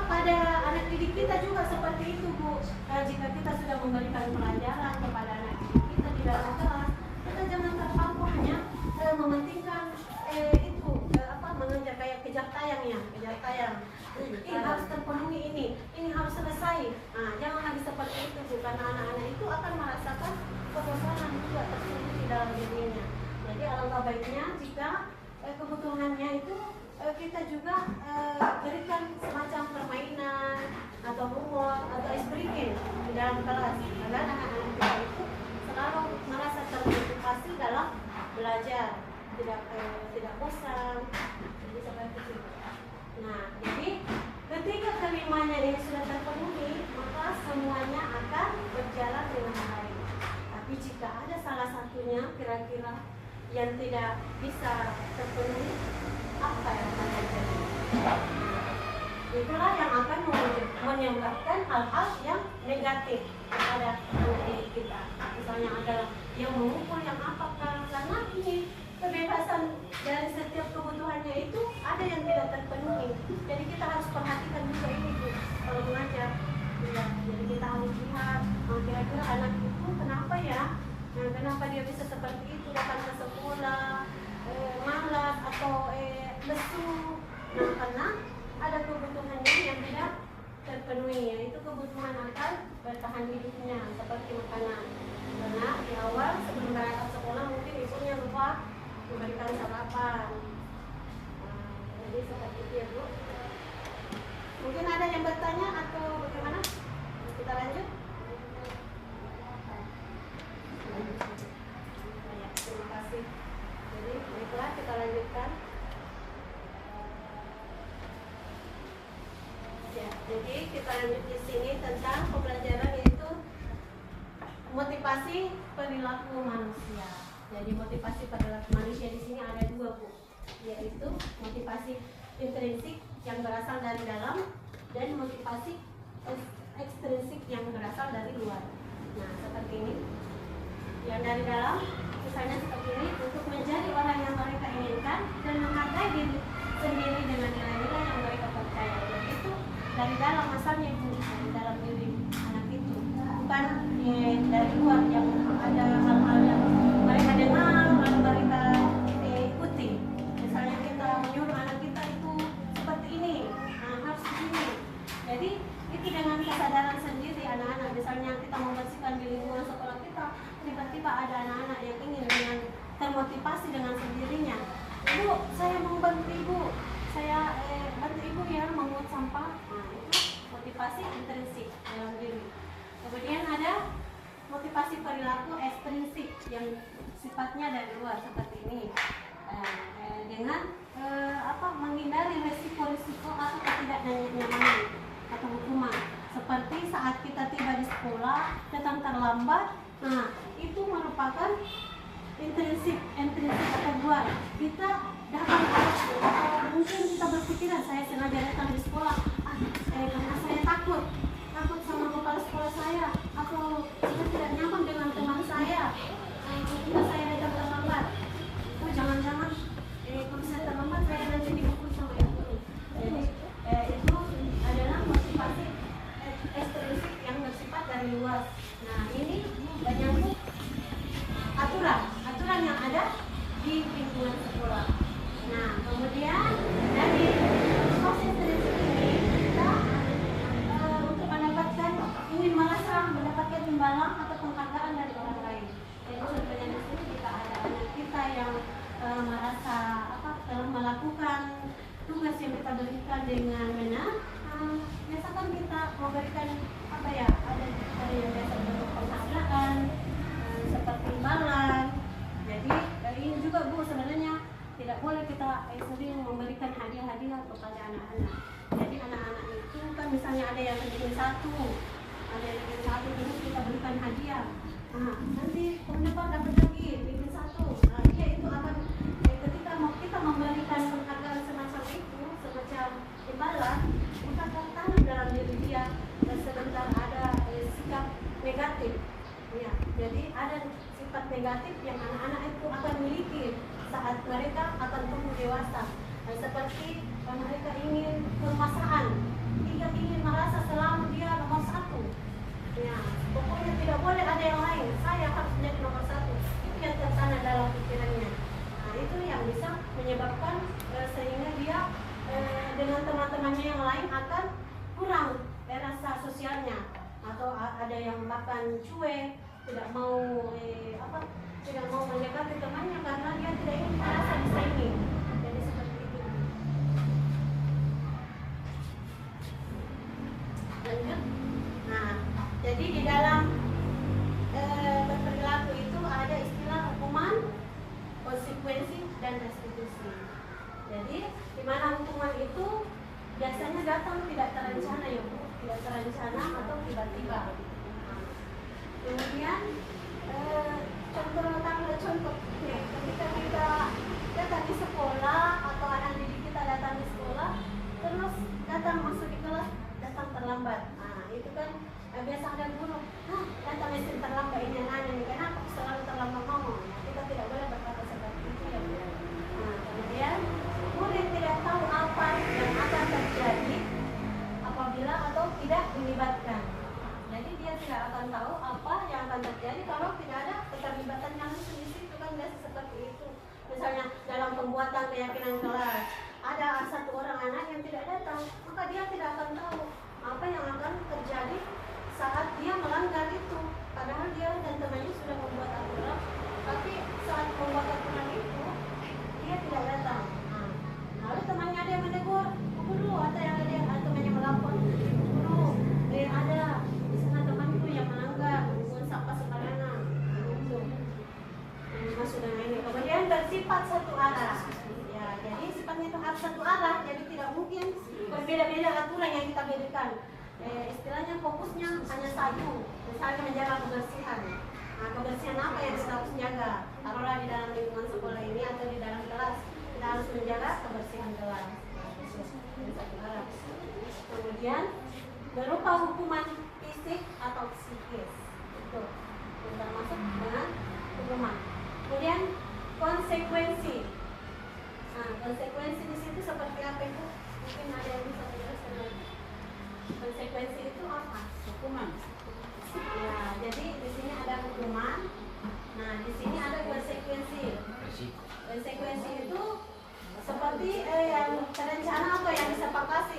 pada anak didik kita juga seperti itu Bu. Jika kita sudah memberikan pelajaran kepada anak didik kita di dalam kelas, kita jangan terpaku hanya mementingkan mengejar kayak kejar tayang. Ini harus terpenuhi, ini harus selesai. Nah, jangan lagi seperti itu Bu, karena anak-anak itu akan merasakan kebosanan juga tersendiri di dalam dirinya. Jadi alangkah baiknya jika kebutuhannya itu kita juga berikan semacam permainan atau humor atau ice breaking di dalam kelas agar anak-anak kita itu selalu merasa termotivasi dalam belajar, tidak bosan. Jadi seperti itu. Nah, jadi ketika kelimanya ini sudah terpenuhi, maka semuanya akan berjalan dengan baik. Tapi jika ada salah satunya kira-kira yang tidak bisa terpenuhi, apa yang akan terjadi? Itulah yang akan menyebabkan hal-hal yang negatif kepada anak didik kita. Misalnya adalah yang memukul, yang apakah, karena ini kebebasan dari setiap kebutuhannya itu ada yang tidak terpenuhi. Jadi kita harus perhatikan juga ini Bu, kalau mengajar. Ya, jadi kita harus lihat kira-kira anak itu kenapa ya? Nah, kenapa dia bisa seperti itu, datang ke sekolah malas atau lesu. Nah, karena ada kebutuhannya yang tidak terpenuhi, yaitu kebutuhan akan bertahan hidupnya seperti makanan. Karena di awal sebelum berangkat sekolah mungkin ibunya lupa memberikan sarapan. Jadi seperti itu ya Bu. Mungkin ada yang bertanya atau bagaimana? Kita lanjut. Terima kasih. Jadi baiklah kita lanjutkan. Ya, jadi kita lanjut di sini tentang pembelajaran yaitu motivasi perilaku manusia. Jadi motivasi perilaku manusia di sini ada dua Bu, yaitu motivasi intrinsik yang berasal dari dalam dan motivasi ekstrinsik yang berasal dari luar. Nah, seperti ini. Yang dari dalam, misalnya seperti ini, untuk menjadi orang yang mereka inginkan dan menghargai diri sendiri dengan nilai-nilai yang mereka percaya. Jadi itu dari dalam asalnya Bu, dari dalam diri anak itu, bukan dari luar yang ada hal-hal yang mereka dengar lalu mereka ikuti. Misalnya kita menyuruh anak kita itu seperti ini, harus begini. Jadi itu dengan kesadaran sendiri anak-anak. Misalnya kita membersihkan di lingkungan sekolah kita, tiba-tiba ada anak-anak yang ingin dengan termotivasi dengan sendirinya. Ibu, saya mau bantu Ibu, saya bantu Ibu ya mengut sampah. Nah, itu motivasi intrinsik dalam diri. Kemudian ada motivasi perilaku ekstrinsik yang sifatnya dari luar seperti ini, dengan menghindari resiko-resiko atau ketidaknyamanan atau hukuman. saat kita tiba di sekolah datang terlambat, nah itu merupakan intrinsik atau buat kita datang atau mungkin kita berpikiran saya sengaja datang di sekolah karena saya takut sama kepala sekolah saya atau saya tidak nyaman dengan teman saya, ketika saya datang terlambat. Oh jangan-jangan kalau saya terlambat saya nanti dipukul sama ibu. Jadi itu adalah motivasi ekstrinsik yang bersifat dari luar. Nah ini menyangkut aturan yang ada di lingkungan sekolah. Nah kemudian dari proses ekstrinsik ini kita untuk mendapatkan imbalan atau penghargaan dari orang lain. Jadi contohnya di sini jika ada anak kita yang merasa telah melakukan tugas yang kita berikan dengan benar, biasakan kita memberikan ada yang biasa bentuk penghargaan seperti imbalan. Jadi ini juga Bu sebenarnya tidak boleh kita sering memberikan hadiah-hadiah kepada anak-anak. Jadi anak-anak itu kan misalnya ada yang bikin satu terus kita berikan hadiah. Nah, nanti tahun depan dapat lagi bikin satu. Nah, dia itu akan ketika kita memberikan penghargaan semacam itu, semacam imbalan, kita akan tanam dalam diri dia dan sebentar ada sikap negatif. Ya, jadi ada sifat negatif yang anak-anak itu akan miliki saat mereka akan tumbuh dewasa. Seperti mereka ingin kemasan, tidak ingin merasa selalu dia nomor satu. Ya, pokoknya tidak boleh ada yang lain. Saya harus menjadi nomor satu. Itu yang tertanam dalam pikirannya. Nah, itu yang bisa menyebabkan sehingga dia dengan teman-temannya yang lain akan kurang rasa sosialnya, atau ada yang bahkan cuek, tidak mau mendekati temannya karena dia tidak ingin merasa disaingi. Jadi seperti itu. Lanjut. Nah, jadi di dalam berperilaku itu ada istilah hukuman, konsekuensi, dan restitusi. Jadi di mana hukuman itu biasanya datang tidak terencana ya Bu, tidak terencana atau tiba-tiba. Kemudian contoh ketika kita datang di sekolah atau anak didik kita datang di sekolah terus datang masuk di kelas datang terlambat. Nah itu kan biasa ada guru, datang mesin terlambat ini nanya nih kenapa selalu terlambat ngomong. Nah, kita tidak boleh berkata seperti itu ya Bu. Nah kemudian murid tidak tahu apa yang akan terjadi apabila atau tidak dilibatkan. Jadi dia tidak akan tahu apa yang akan terjadi kalau tidak ada keterlibatan yang langsung di situ, kan biasa seperti itu. Misalnya dalam pembuatan keyakinan kelas ada satu orang anak yang tidak datang, maka dia tidak akan tahu apa yang akan terjadi saat dia melanggar itu. Padahal dia dan temannya sudah membuat aturan, tapi saat membuat aturan itu dia tidak datang. Nah, lalu temannya ada yang menegur, guru, atau yang ada yang temannya melapor, guru, ada di sana temanku yang melanggar, membuang sampah sembarangan, itu masuk dengan ini. Kemudian bersifat satu arah. Ya, jadi sifatnya itu harus satu arah, jadi tidak mungkin berbeda-beda aturan yang kita berikan. Istilahnya fokusnya hanya satu, misalnya menjaga kebersihan. Nah, kebersihan apa yang kita harus jaga? Taruhlah di dalam lingkungan sekolah ini atau di dalam kelas, kita harus menjaga kebersihan kelas. Satu arah. Kemudian berupa hukuman fisik atau psikis, itu termasuk dengan hukuman. Kemudian konsekuensi. Nah, konsekuensi di situ seperti apa itu? Mungkin ada yang bisa menjelaskan lagi. Konsekuensi itu apa? Hukuman. Ya, jadi di sini ada hukuman. Nah, di sini ada konsekuensi. Konsekuensi itu seperti yang terencana atau yang disepakati,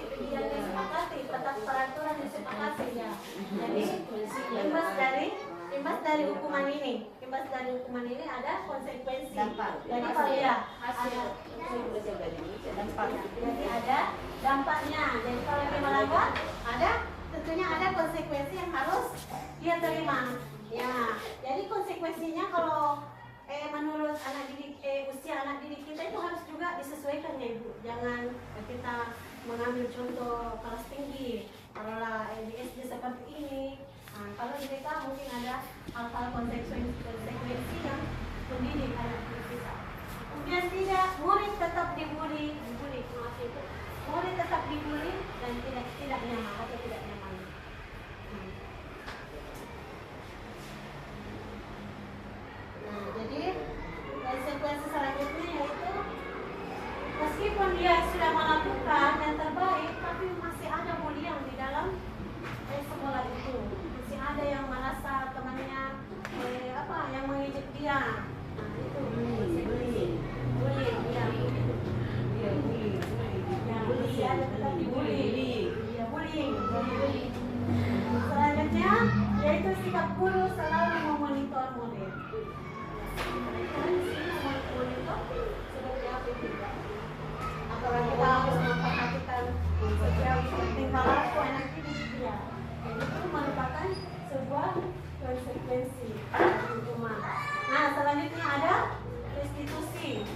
peraturan disepakati ya. Jadi imbas dari hukuman ini ada konsekuensi. Jadi kalau ya jadi ada dampaknya. Jadi kalau dia melanggar tentunya ada konsekuensi yang harus dia terima. Ya, jadi konsekuensinya kalau menurut anak didik usia anak didik kita itu harus juga disesuaikan ya Ibu. Jangan kita mengambil contoh kelas tinggi. Kalau lah di SD seperti ini, nah, kalau di TK mungkin ada hal-hal konsekuensi yang mendidik anak kita. Kemudian tidak, murid tetap dibully, maaf itu, murid tetap dibully dan tidak nyaman atau tidak nyaman. Nah, jadi konsekuensi selanjutnya yaitu meskipun dia sudah melakukan yang terbaik, tapi masih ada bullying di dalam sekolah itu. Masih ada yang merasa temannya yang mengejek dia. Nah, itu bullying. Ya, bullying ada tetap dibully. Ya, bullying. Selanjutnya yaitu sikap guru selalu memonitor murid. Apalagi kita harus memperhatikan setiap tingkah laku anak didik dia. Itu merupakan sebuah konsekuensi hukuman. Nah, selanjutnya ada restitusi.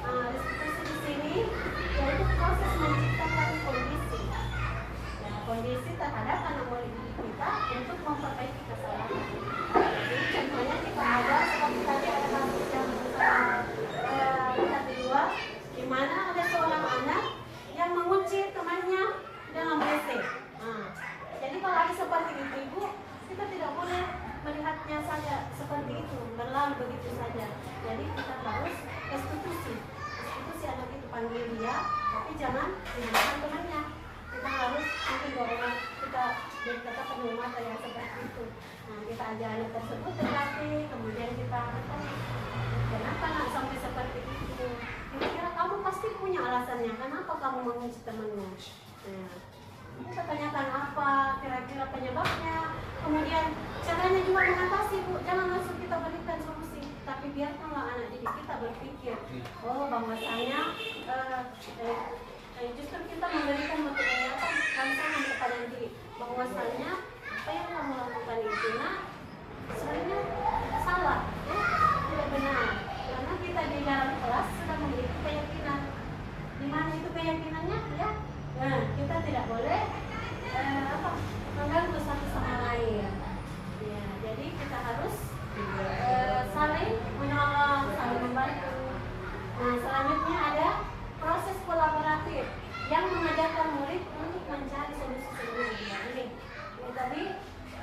Nah, restitusi di sini yaitu proses menciptakan kondisi. Ya, kondisi terhadap anak murid kita untuk memperbaiki kesalahan. Jadi contohnya jika ada seperti tadi ada kasus yang kita di luar, di mana ada seorang anak yang mengunci temannya dengan WC. Nah, jadi kalau ada seperti itu ibu, kita tidak boleh melihatnya saja seperti itu, berlalu begitu saja. Jadi kita harus restitusi anak itu, panggil dia, tapi jangan tinggalkan temannya. Kita harus mungkin bahwa kita berkata penuh mata yang seperti itu. Nah, kita ajar anak tersebut tetapi kemudian kita kenapa nak sampai seperti itu? Kira-kira kamu pasti punya alasannya, kenapa kamu mengunci temanmu? Nah, kita tanyakan apa kira-kira penyebabnya, kemudian caranya juga mengatasi bu, jangan langsung kita berikan solusi, tapi biarkanlah anak didik kita berpikir, oh bahwasanya justru kita memberikan rangsangan kepada diri, bahwasanya apa yang kamu lakukan itu nak sebenarnya salah, ya, tidak benar, karena kita di dalam kelas sudah memiliki keyakinan, di mana itu keyakinannya, ya. Nah, kita tidak boleh mengganggu satu sama lain. Ya, jadi kita harus saling menolong, saling membantu. Nah, selanjutnya ada proses kolaboratif yang mengajarkan murid untuk mencari solusi-solusi. Ini tadi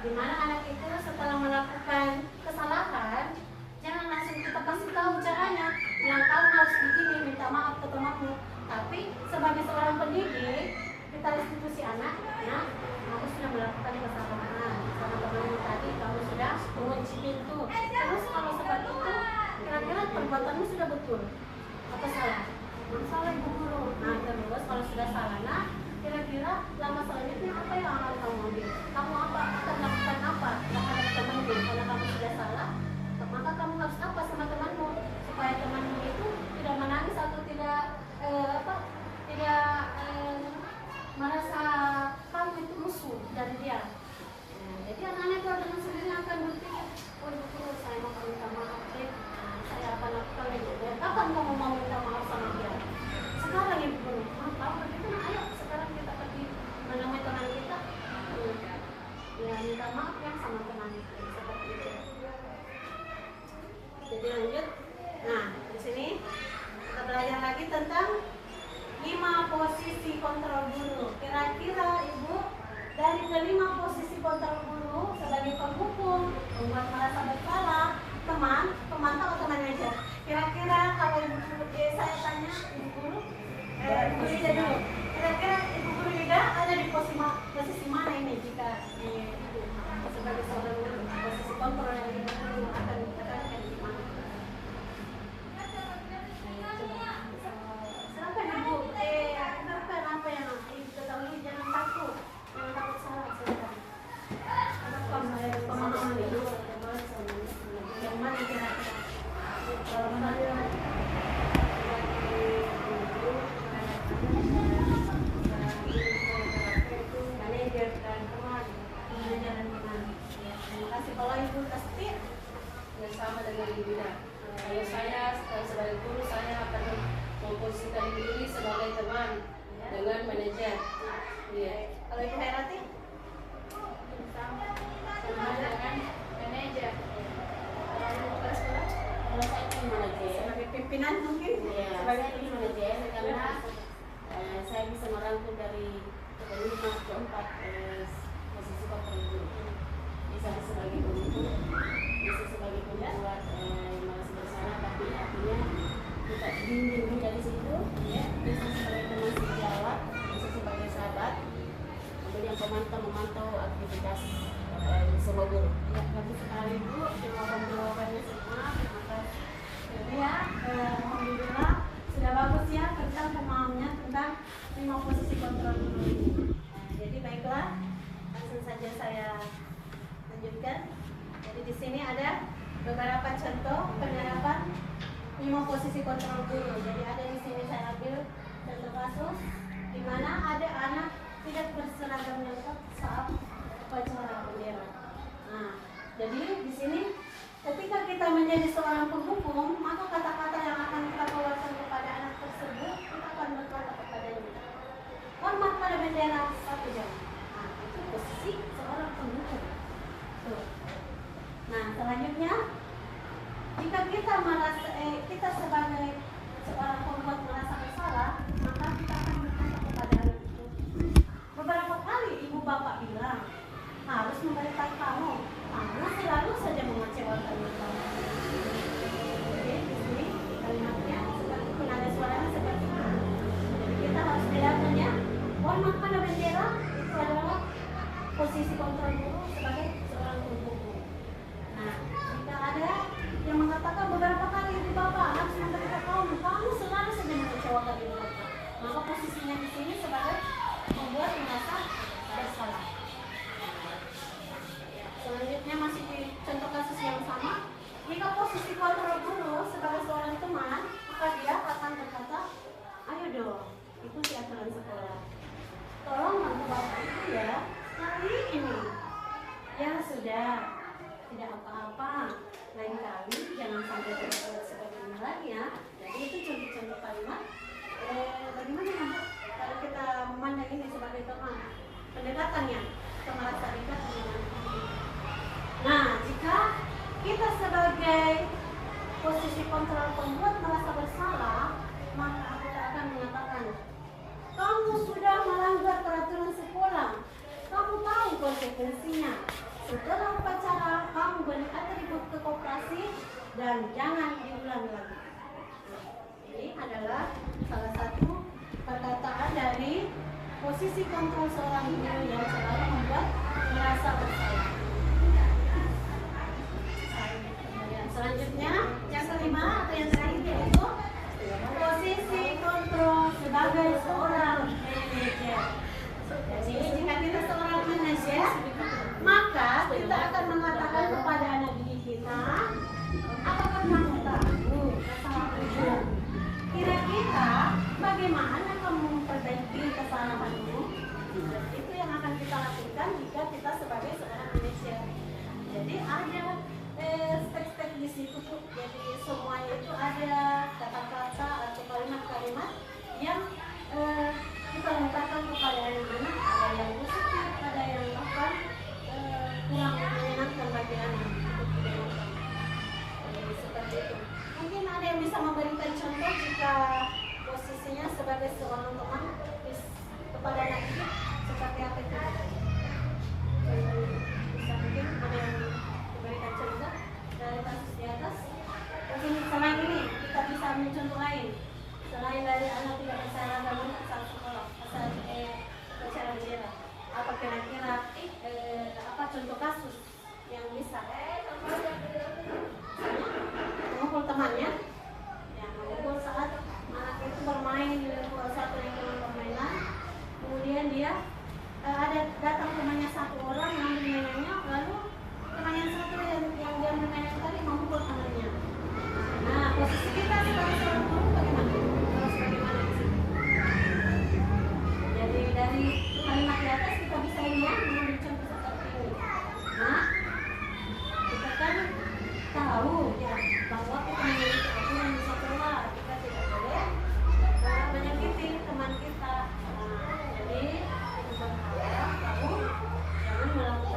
di mana anak itu setelah melakukan kesalahan, jangan langsung kita kasih tahu caranya, yang kamu harus begini, minta maaf ke temanmu. Tapi sebagai seorang pendidik, kita restitusi anak, nah, kamu sudah melakukan kesalahan sama temanmu tadi, kamu sudah mengunci pintu. Terus kalau seperti itu, kira-kira perbuatanmu sudah betul atau salah? Salah ibu guru. Nah, terus kalau sudah salah, nah, kira-kira lama selanjutnya apa yang akan kamu ambil? Kamu akan melakukan apa terhadap temanmu? Kalau kamu sudah salah, maka kamu harus apa sama temanmu supaya temanmu itu tidak menangis atau tidak merasa kamu itu musuh dari dia. Nah, jadi anak-anak itu dengan sendirinya akan berpikir, oh ibu guru saya mau minta maaf, saya akan lakukan itu. Dan kapan kamu mau minta maaf sama dia? Sekarang ibu guru, kalau begitu, nah ayo sekarang kita pergi menemui teman kita, ya minta maaf ya sama teman itu, seperti itu. Jadi lanjut, nah di sini kita belajar lagi tentang 5 posisi kontrol guru. Kira-kira ibu dari kelima posisi kontrol guru sebagai penghukum, membuat merasa bersalah, teman atau teman aja. Kira-kira kalau ibu guru, saya tanya ibu guru, ibu Ida dulu. Kira-kira ibu guru Ida ada di posisi mana ini jika ibu sebagai seorang guru, posisi kontrol yang ibu guru akan ditekankan di mana? Silakan ibu, apa yang ibu ketahui, jangan takut salah, silakan. Pemahaman ibu, yang mana kira-kira? Kalau saya manajer dan teman, terima kasih. Kalau ibu pasti yang sama dengan ibu Ida. Kalau saya sebagai guru, saya akan memposisikan diri sebagai teman dengan manajer. kalau ibu Herati kalimat keempat, posisi kontrol guru. Bisa sebagai pemukul, bisa sebagai pembuat malas bersalah, tapi artinya kita bimbing dari situ, ya. Bisa sebagai teman sejawat, bisa sebagai sahabat, kemudian memantau aktivitas semua guru. Ya, bagus sekali Bu, jawabannya semua. Terima kasih. Jadi ya, alhamdulillah sudah bagus ya tentang pemahamannya tentang 5 posisi kontrol guru ini. Nah, jadi baiklah, langsung saja saya lanjutkan. Jadi di sini ada beberapa contoh penerapan 5 posisi kontrol guru. Jadi ada di sini saya ambil contoh kasus di mana ada anak tidak berseragam lengkap saat upacara bendera. Nah, jadi di sini ketika kita menjadi seorang penghukum, maka kata-kata yang akan kita keluarkan kepada anak tersebut, kita akan berkata kepadanya, hormat pada bendera 1 jam. Nah, itu posisi seorang penghukum. Tuh. Nah, selanjutnya, jika kita merasa kita sebagai seorang pembuat merasa bersalah, maka kita akan berkata kepada anak itu, beberapa kali ibu bapak bilang harus memberitahu kamu, karena selalu saja mengecewakan kamu. Oke, di sini kalimatnya seperti nada suaranya seperti itu. Jadi kita harus bedakannya. Hormat pada bendera itu adalah posisi kontrol guru sebagai seorang penghukum. Nah, jika ada yang mengatakan beberapa kali ibu bapak harus memberitahu kamu selalu saja mengecewakan ibu bapak, maka posisinya di sini sebagai membuat merasa bersalah. Selanjutnya masih di contoh kasus yang sama, jika posisi kontrol guru sebagai seorang teman, maka dia akan berkata, ayo dong, ikuti aturan sekolah. Tolong bantu bapak itu ya, kali ini. Ya sudah, tidak apa-apa. Lain kali jangan sampai berbuat seperti ini lagi ya. Jadi itu contoh-contoh kalimat. Bagaimana ya, kalau kita memandang ini sebagai teman, pendekatannya kita merasa dekat dengan. Nah, jika kita sebagai posisi kontrol pembuat merasa bersalah, maka kita akan mengatakan, kamu sudah melanggar peraturan sekolah, kamu tahu konsekuensinya. Setelah upacara, kamu beratribut ke koperasi dan jangan diulang lagi. Ini adalah salah satu perkataan dari posisi kontrol seorang guru yang selalu membuat merasa bersalah. Selanjutnya, yang kelima atau yang terakhir yaitu posisi kontrol sebagai seorang manajer. Jadi jika kita seorang manajer, maka kita akan mengatakan kepada anak didik kita, apakah kamu tahu kesalahan kerja? Kira-kira bagaimana kamu memperbaiki kesalahanmu? Itu yang akan kita lakukan jika kita sebagai seorang manajer. Jadi ada step-step di situ tuh. Jadi semuanya itu ada kata-kata atau kalimat-kalimat yang kita ungkapkan kepada anak-anak. Ada yang positif, ada yang kurang menyenangkan bagi anak. Seperti itu. Mungkin ada yang bisa memberikan contoh jika posisinya sebagai seorang teman kepada anak didik seperti apa itu? Bisa mungkin ada yang memberikan contoh dari kasus di atas. Mungkin selain ini kita bisa ambil contoh lain. Selain dari anak tidak berseragam saat sekolah, saat upacara bendera, apa kira-kira apa contoh kasus yang bisa? Mengumpul temannya, ya, mengumpul saat anak itu bermain di satu lingkungan permainan, kemudian dia ada datang temannya satu orang mengambil mainannya, lalu teman yang satu yang dia mainan tadi memukul temannya. Nah, posisi kita sebagai seorang guru bagaimana? Harus bagaimana di sini? Jadi dari kalimat di atas kita bisa lihat mengambil contoh seperti ini. Nah, kita kan tahu ya bahwa kita memiliki aturan di sekolah, kita tidak boleh menyakiti teman kita. Nah, jadi kita berharap kamu jangan melakukan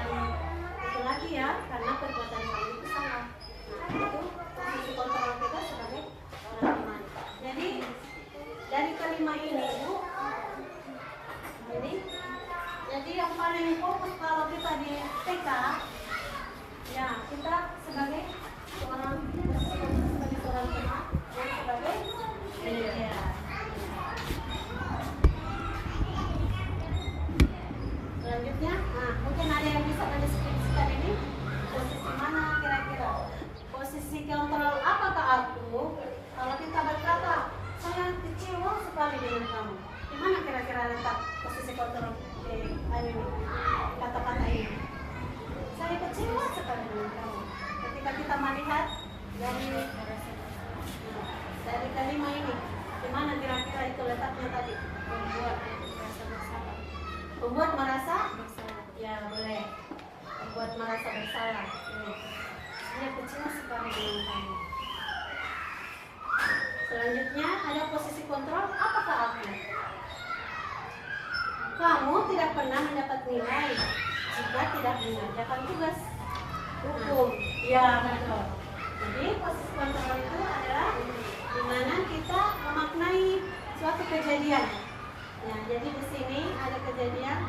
paling fokus kalau kita di TK, ya kita sebagai seorang teman, dan sebagai ya. Selanjutnya, nah mungkin ada yang bisa mendeskripsikan ini posisi mana kira-kira? Posisi kontrol apakah aku? Kalau kita berkata, saya kecewa sekali dengan kamu. Di mana kira-kira letak posisi kontrol kata-kata ini? Saya kecewa sekali dengan kamu. Ketika kita melihat dari kalimat ini, di mana kira-kira itu letaknya tadi? Membuat merasa ya boleh. Membuat merasa bersalah. Saya kecewa sekali dengan kamu. Selanjutnya ada posisi kontrol. Apakah aku? Kamu tidak pernah mendapat nilai jika tidak mengerjakan tugas hukum. Ya betul. Jadi posisi kontrol itu adalah di mana kita memaknai suatu kejadian. Ya, jadi di sini ada kejadian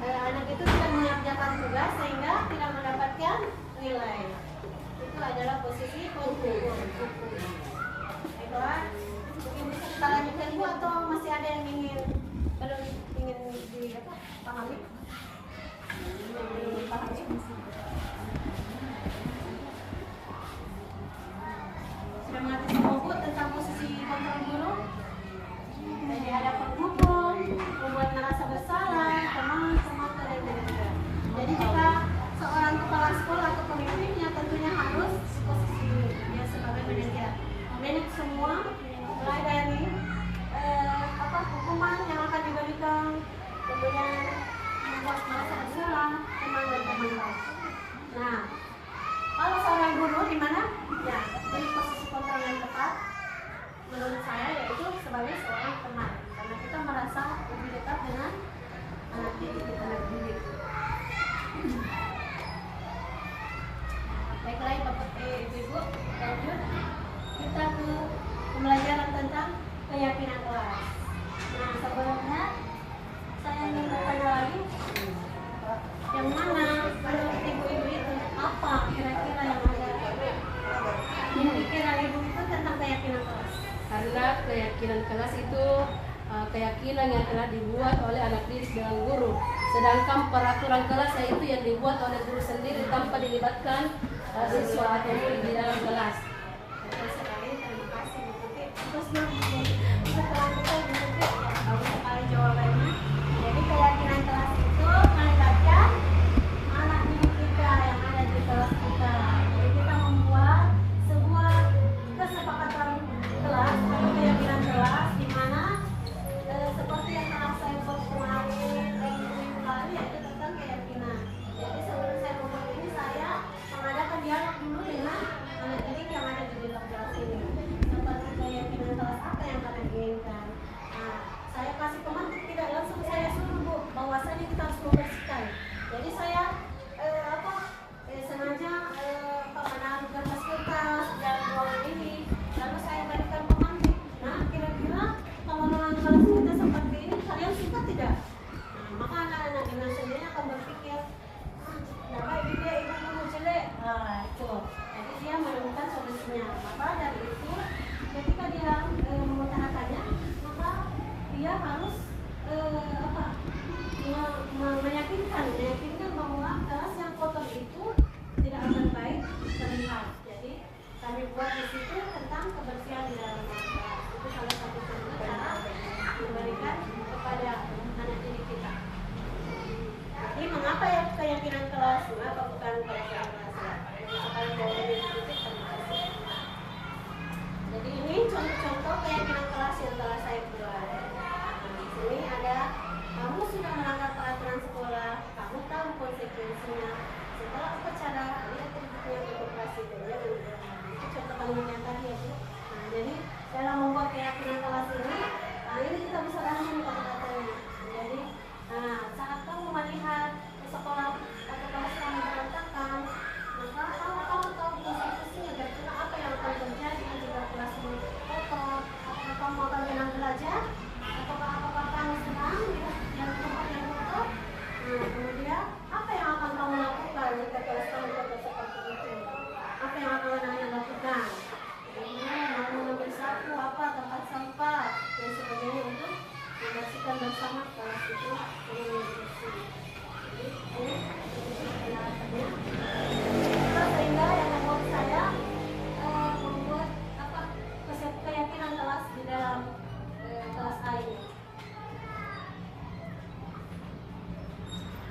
anak itu tidak mengerjakan tugas sehingga tidak mendapatkan nilai. Itu adalah posisi kontrol. Baiklah, mungkin bisa kita lanjutkan Bu atau masih ada yang ingin dipahami? Sudah mengerti semua Bu tentang posisi kontrol guru? Jadi ada pemukul, membuat merasa bersalah, teman-teman dan juga. Jadi jika seorang kepala sekolah atau pemimpinnya tentunya harus posisi dia sebagai manajer. Manage semua mulai dari hukuman yang akan diberikan, kemudian membuat merasa bersalah teman dan teman. Nah, kalau seorang guru di mana? Ya, di posisi kontrol yang tepat menurut saya yaitu sebagai seorang teman, karena kita merasa lebih dekat dengan anak didik kita. Baiklah Bapak Ibu, lanjut kita ke pembelajaran tentang keyakinan kelas. Nah sebelumnya saya ingin bertanya lagi, yang mana menurut ibu-ibu itu apa kira-kira yang ada yang pikiran ibu itu tentang keyakinan kelas? Karena keyakinan kelas itu keyakinan yang telah dibuat oleh anak didik dengan guru. Sedangkan peraturan kelas yaitu yang dibuat oleh guru sendiri tanpa dilibatkan siswa atau murid di dalam kelas. Betul sekali, terima kasih Bu Tuti. Terus setelah kita Bu Tuti, bagus sekali jawabannya. Jadi keyakinan kelas itu melibatkan anak didik kita yang ada di kelas kita. Jadi kita membuat sebuah kesepakatan kelas atau keyakinan kelas di mana seperti yang telah saya buat kemarin minggu lalu yaitu tentang keyakinan. Jadi sebelum saya membuat ini saya mengadakan dialog dulu dengan anak didik yang ada di dalam kelas ini. Seperti keyakinan kelas apa yang kalian inginkan. Nah, saya kasih pemantik tidak langsung saya suruh Bu bahwasanya kita harus membersihkan. Jadi saya sengaja menaruh kertas kertas dan ruangan ini, lalu saya berikan pemantik. Nah kira-kira kalau ruangan kelas kita seperti ini kalian suka tidak? Nah, maka anak-anak dengan sendirinya akan berpikir, nah baik dia ibu guru jelek, itu. Jadi dia menemukan solusinya. Maka dari itu ketika dia mengutarakannya, maka dia harus meyakinkan bahwa kelas yang kotor itu tidak akan baik terlihat. Jadi kami buat di situ tentang kebersihan di dalam kelas. Itu salah satu contoh cara memberikan kepada anak didik kita. Jadi mengapa ya keyakinan kelas? Mengapa bukan keyakinan kelas? Sekali dari titik terima kasih. Jadi ini contoh-contoh keyakinan kelas yang telah saya buat. Di sini ada kamu sudah melanggar peraturan sekolah, kamu tahu konsekuensinya. Setelah upacara, lihat bentuknya untuk presidennya. Itu contoh kalimat yang tadi ya Bu. Nah, jadi dalam membuat keyakinan kelas ini, ini kita bisa langsung kata-katanya. Jadi, saat kamu melihat sekolah atau kelas kamu berantakan, maka kamu tahu konsekuensinya. Kira-kira apa yang akan terjadi jika kelasmu kotor? Apakah kamu akan tenang belajar? Nah, kemudian apa yang akan kamu lakukan jika kelas kamu kata seperti itu? Apa yang akan anak-anak lakukan? Mau mengambil sapu, apa, tempat sampah dan sebagainya untuk membersihkan bersama kelas itu dengan bersih. Jadi ini penjelasannya. Sehingga yang membuat saya membuat keyakinan kelas di dalam kelas A ini.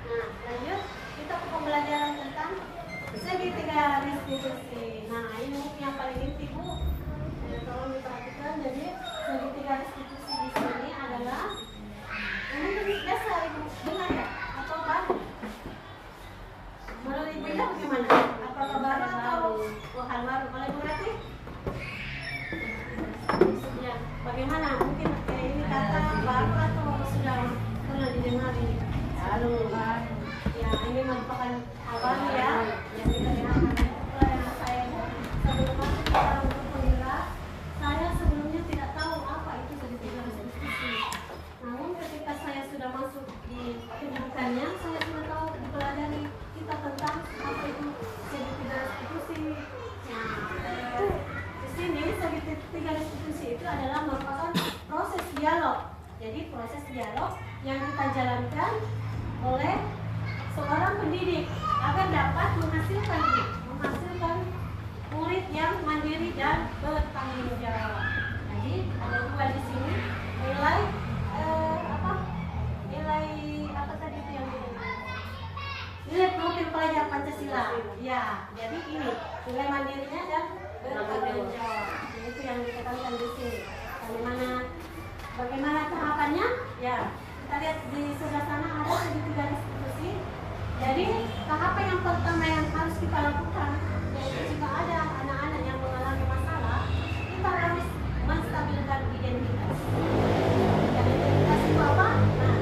Nah, lanjut kita ke pembelajaran tentang segitiga restitusi. Nah, ini yang paling inti Bu. Tolong diperhatikan. Jadi segitiga restitusi di sini adalah ini biasa Ibu dengar ya atau baru? Menurut Ibu Ida bagaimana? Apakah baru atau bukan baru? Kalau Ibu Rati? Ya, bagaimana? Mungkin ini kata baru atau sudah pernah didengar ini? Baru. Ya, ini merupakan hal baru ya. Yang kita dengarkan. Pelayanan saya sebelum masuk ke dalam grup penggerak, saya sebelumnya tidak tahu apa itu segitiga restitusi. Namun ketika saya sudah masuk di pendidikannya, saya sudah tahu dipelajari kita tentang apa itu segitiga restitusi. Nah, di sini segitiga restitusi itu adalah merupakan proses dialog. Jadi proses dialog yang kita jalankan oleh seorang pendidik agar dapat menghasilkan murid yang mandiri dan bertanggung jawab. Jadi ada dua di sini nilai apa tadi itu yang nilai profil pelajar Pancasila. Ya, jadi ini nilai mandirinya dan bertanggung jawab. Itu yang ditekankan di sini. Bagaimana tahapannya? Ya, kita lihat di sebelah sana ada segitiga restitusi. Jadi tahapan yang pertama yang harus kita lakukan yaitu jika ada anak-anak yang mengalami masalah, kita harus menstabilkan identitas. Dan identitas itu apa? Nah,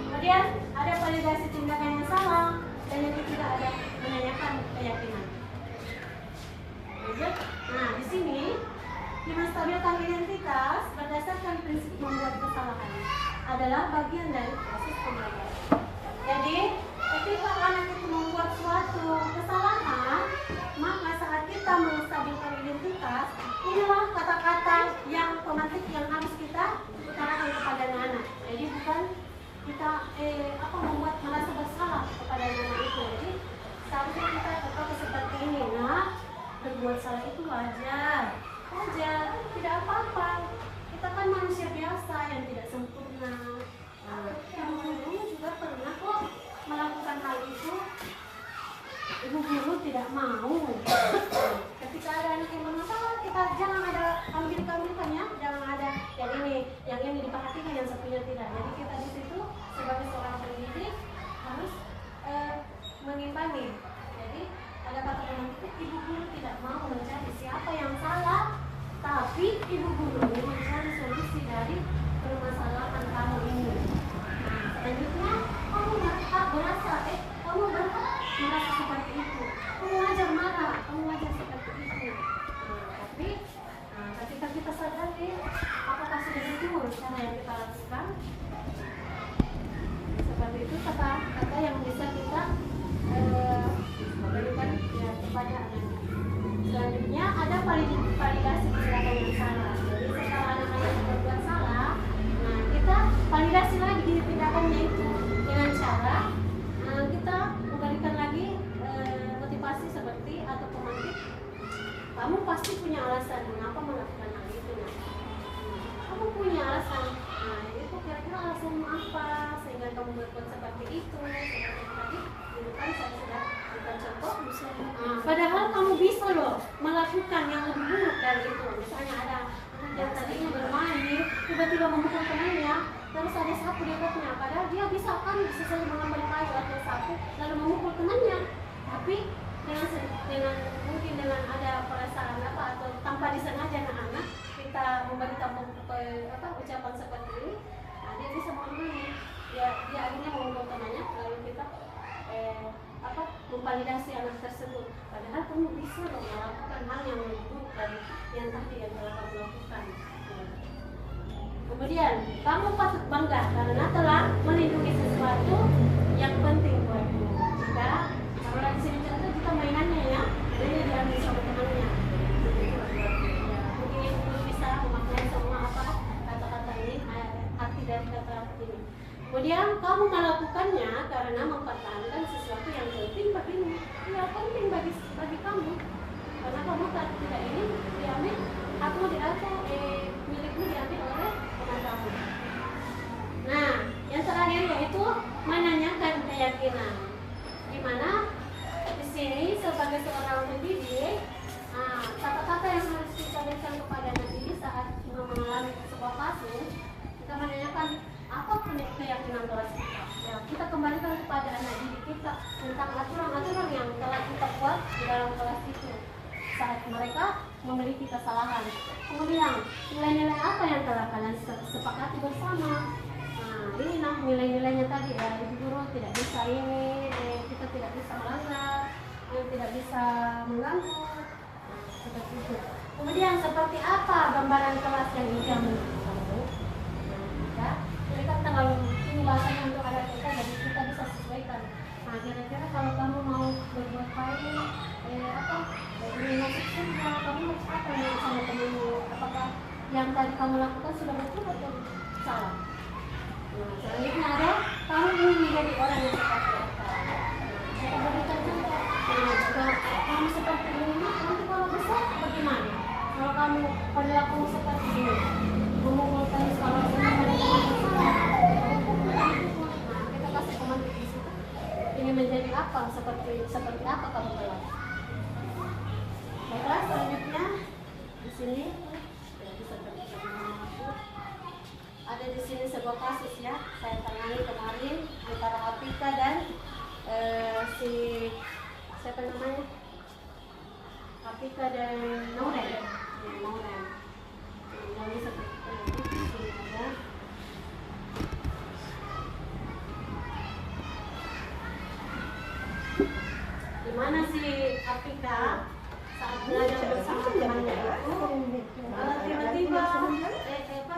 kemudian ada validasi tindakan yang salah dan yang ketiga ada menanyakan keyakinan. Nah, di sini menstabilkan identitas berdasarkan prinsip membuat kesalahan adalah bagian dari proses pembelajaran. Jadi, ketika anak itu membuat suatu kesalahan, maka saat kita menstabilkan identitas, inilah kata-kata yang pemantik yang harus kita utarakan kepada anak-anak. Jadi bukan kita membuat merasa bersalah kepada anak itu. Jadi seharusnya kita tetap seperti ini. Nah, berbuat salah itu wajar, tidak apa-apa. Kita kan manusia biasa yang tidak sempurna. Ibu guru juga pernah kok melakukan hal itu. Ibu guru tidak mau. Ketika ada anak yang bermasalah, kita jangan ada ambil-ambilkan ya, jangan ada yang ini diperhatikan, yang satunya tidak. Jadi kita di situ sebagai seorang pendidik harus mengimbangi. Jadi ada kata-kata itu, ibu guru tidak mau mencari siapa yang salah, tapi ibu guru mencari solusi dari permasalahan kamu ini. Nah, selanjutnya kamu berhak merasa seperti itu. Kamu wajar marah, kamu wajar seperti itu. Tapi ketika kita sadari apakah sudah betul cara yang kita lakukan, seperti itu kata yang bisa kita berikan ya, kepada anak. Selanjutnya ada validasi tindakan yang salah. Jadi setelah anak-anak berbuat salah, nah kita validasi lagi tindakannya itu dengan cara kita memberikan lagi motivasi seperti atau pemantik. Kamu pasti punya alasan mengapa melakukan hal itu. Kamu punya alasan. Nah, itu kira-kira alasanmu apa sehingga kamu berbuat seperti itu? Seperti tadi, dulu kan saya sudah berikan contoh. Padahal kamu bisa loh melakukan yang lebih buruk dari itu. Misalnya ada anak yang tadinya bermain, tiba-tiba memukul temannya, terus ada sapu di dekatnya. Padahal dia bisa saja mengambil kayu atau sapu lalu memukul temannya. Tapi mungkin dengan ada perasaan atau tanpa disengaja anak-anak kita memberitahu ucapan seperti ini, dia bisa mengambil. Dia akhirnya memukul temannya, lalu kita memvalidasi anak tersebut. Padahal kamu bisa loh melakukan hal yang lebih buruk dari yang tadi yang telah kamu lakukan. Kemudian kamu patut bangga karena telah melindungi sesuatu kamu melakukannya karena mempertahankan sesuatu yang penting bagimu, ya penting bagi kamu, karena kamu tidak ingin diambil hakmu milikmu diambil oleh teman kamu. Nah, yang terakhir yaitu menanyakan keyakinan. Dimana di sini sebagai seorang pendidik, kata-kata yang harus kita berikan kepada anak didik saat mengalami sebuah kasus, kita menanyakan apa keyakinan kelas kita. Ya, kita kembalikan kepada anak didik kita tentang aturan-aturan yang telah kita buat di dalam kelas itu saat mereka memiliki kesalahan. Kemudian nilai-nilai apa yang telah kalian sepakati bersama. Nah, ini nilai-nilainya tadi ya, ibu guru tidak bisa ini, kita tidak bisa melanggar, tidak bisa mengganggu. Seperti itu. Kemudian seperti apa gambaran kelas yang ideal menurut kamu? Ya, jadi kan tanggal ini bahasanya untuk anak kita, jadi kita bisa sesuaikan. Nah, kira-kira kalau kamu mau berbuat baik, ini masuk surga, kamu harus apa nih sama temenmu? Apakah yang tadi kamu lakukan sudah betul atau salah? Nah, selanjutnya ada kamu ingin menjadi orang yang seperti apa? Saya berikan contoh. Nah, jika kamu seperti ini, nanti kalau besar bagaimana? Kalau kamu perilakumu seperti ini, mengumpulkan kalau semua ada nah, kita kasih komentar di situ. Ini menjadi apa? Seperti apa kamu berlaku? Baiklah, selanjutnya di sini ada di sini sebuah kasus ya, saya tangani kemarin antara Apika dan si siapa namanya? Apika dan Noren. Ya, Noren. Jadi seperti di sini ada. Di mana si Apika saat belajar bersama temannya itu tiba-tiba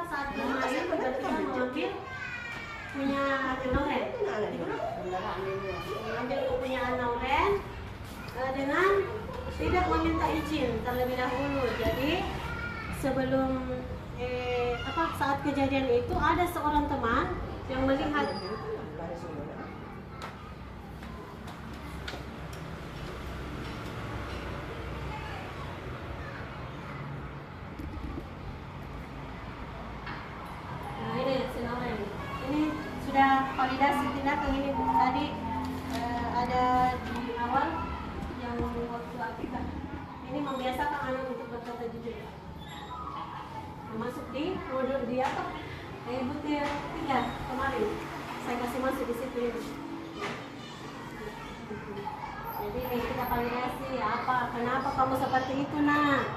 saat bermain tiba-tiba mengambil punya Noren, mengambil punya Noren dengan tidak meminta izin terlebih dahulu. Jadi sebelum saat kejadian itu ada seorang teman yang melihat validasi tindakan ini tadi ada di awal yang waktu Apika ini membiasakan anak untuk berkata jujur, masuk di modul di apa butir 3 kemarin saya kasih masuk di situ ini. Jadi kita validasi kenapa kamu seperti itu nah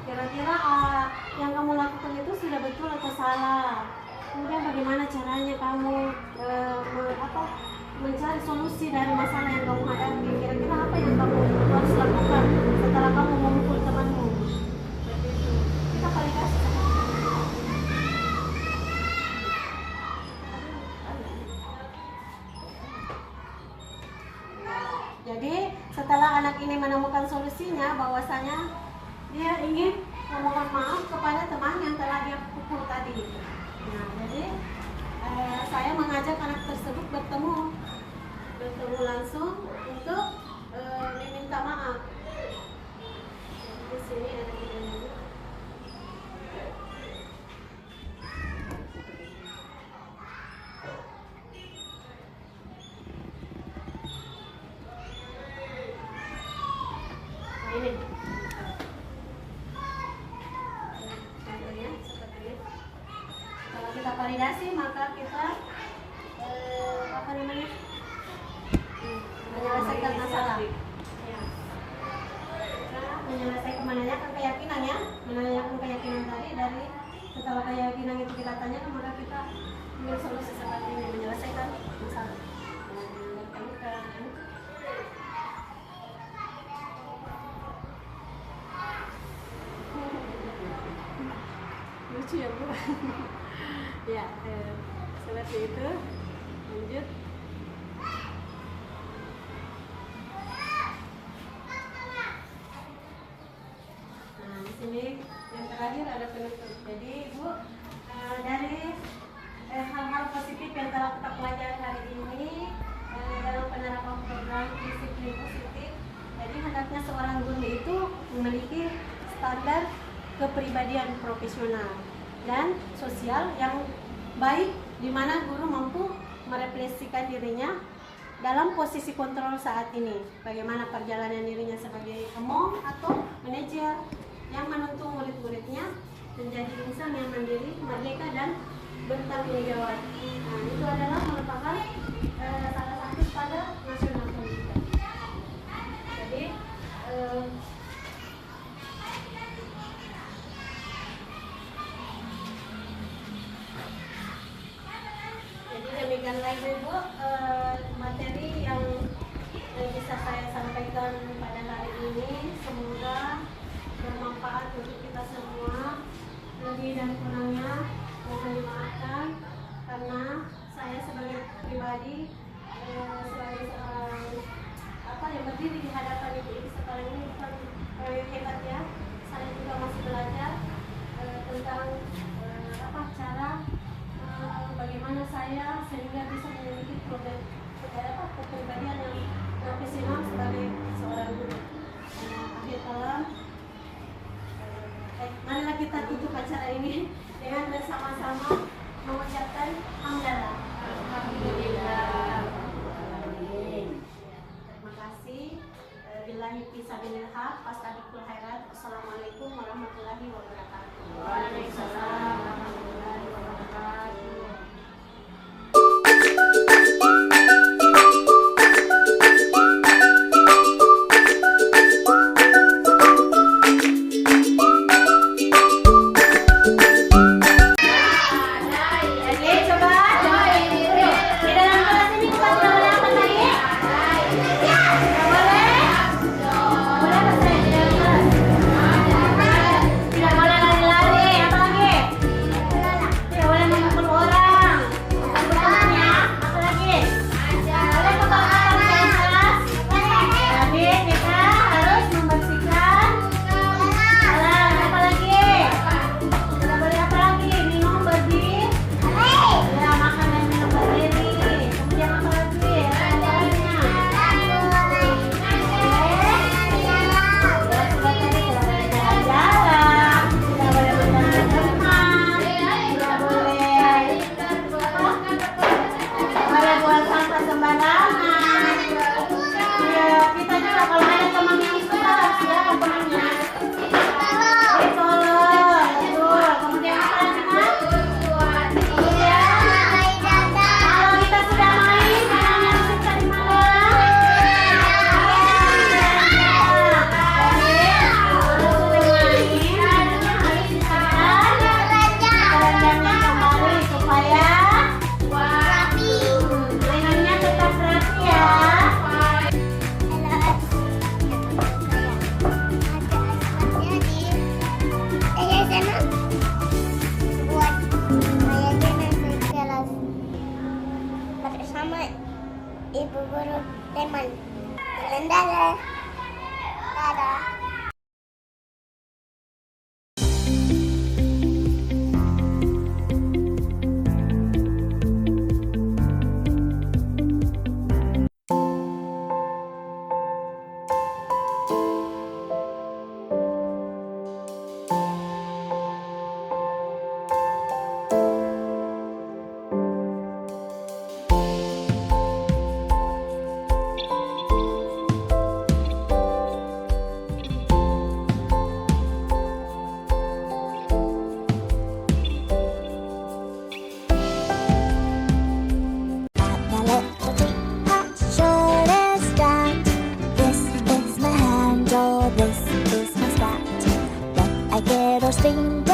kira-kira yang kamu lakukan itu sudah betul atau salah. Kemudian bagaimana caranya kamu mencari solusi dari masalah yang kamu hadapi? Kira-kira apa yang kamu harus lakukan setelah kamu memukul temanmu? Seperti itu. Kita validasi. Jadi setelah anak ini menemukan solusinya, bahwasanya dia ingin memohon maaf kepada teman yang telah dia pukul tadi. Nah, jadi saya mengajak anak tersebut bertemu langsung untuk meminta maaf. Di sini ada videonya. Nah, ini. Kita validasi maka kita menyelesaikan masalah ya. Kita menanyakan keyakinan tadi. Dari setelah keyakinan itu kita tanyakan, maka kita ambil solusi seperti ini, menyelesaikan masalah. Lucu ya Bu. Ya, seperti itu. Lanjut. Nah, di sini yang terakhir ada penutup. Jadi, Bu, dari hal-hal positif yang telah kita pelajari seorang guru itu memiliki standar kepribadian profesional dan sosial yang baik, di mana guru mampu merefleksikan dirinya dalam posisi kontrol saat ini. Bagaimana perjalanan dirinya sebagai pemom atau manajer yang menuntun murid-muridnya menjadi insan yang mandiri, merdeka, dan bertanggung jawab. Nah, itu adalah merupakan salah satu standar nasional pendidikan. Jadi demikianlah Ibu materi yang bisa saya sampaikan pada hari ini. Semoga bermanfaat untuk kita semua. Lebih dan kurangnya mohon dimaafkan karena saya sebagai pribadi sebagai seorang yang berdiri di hadapan ibu sekarang ini bukan hebat ya. Saya juga masih belajar tentang cara bagaimana saya sehingga bisa memiliki kepribadian yang profesional sebagai seorang guru. Akhir kalam, marilah kita tutup acara ini dengan bersama-sama mengucapkan hamdalah. Alhamdulillah. Terima kasih. Billahi fisabilillah, fastabiqul khairat. Assalamualaikum warahmatullahi wabarakatuh. Waalaikumsalam warahmatullahi wabarakatuh. Bersama Ibu Guru Teman. Dadah. Dadah. This is my handle, this is my stat. But I get all sting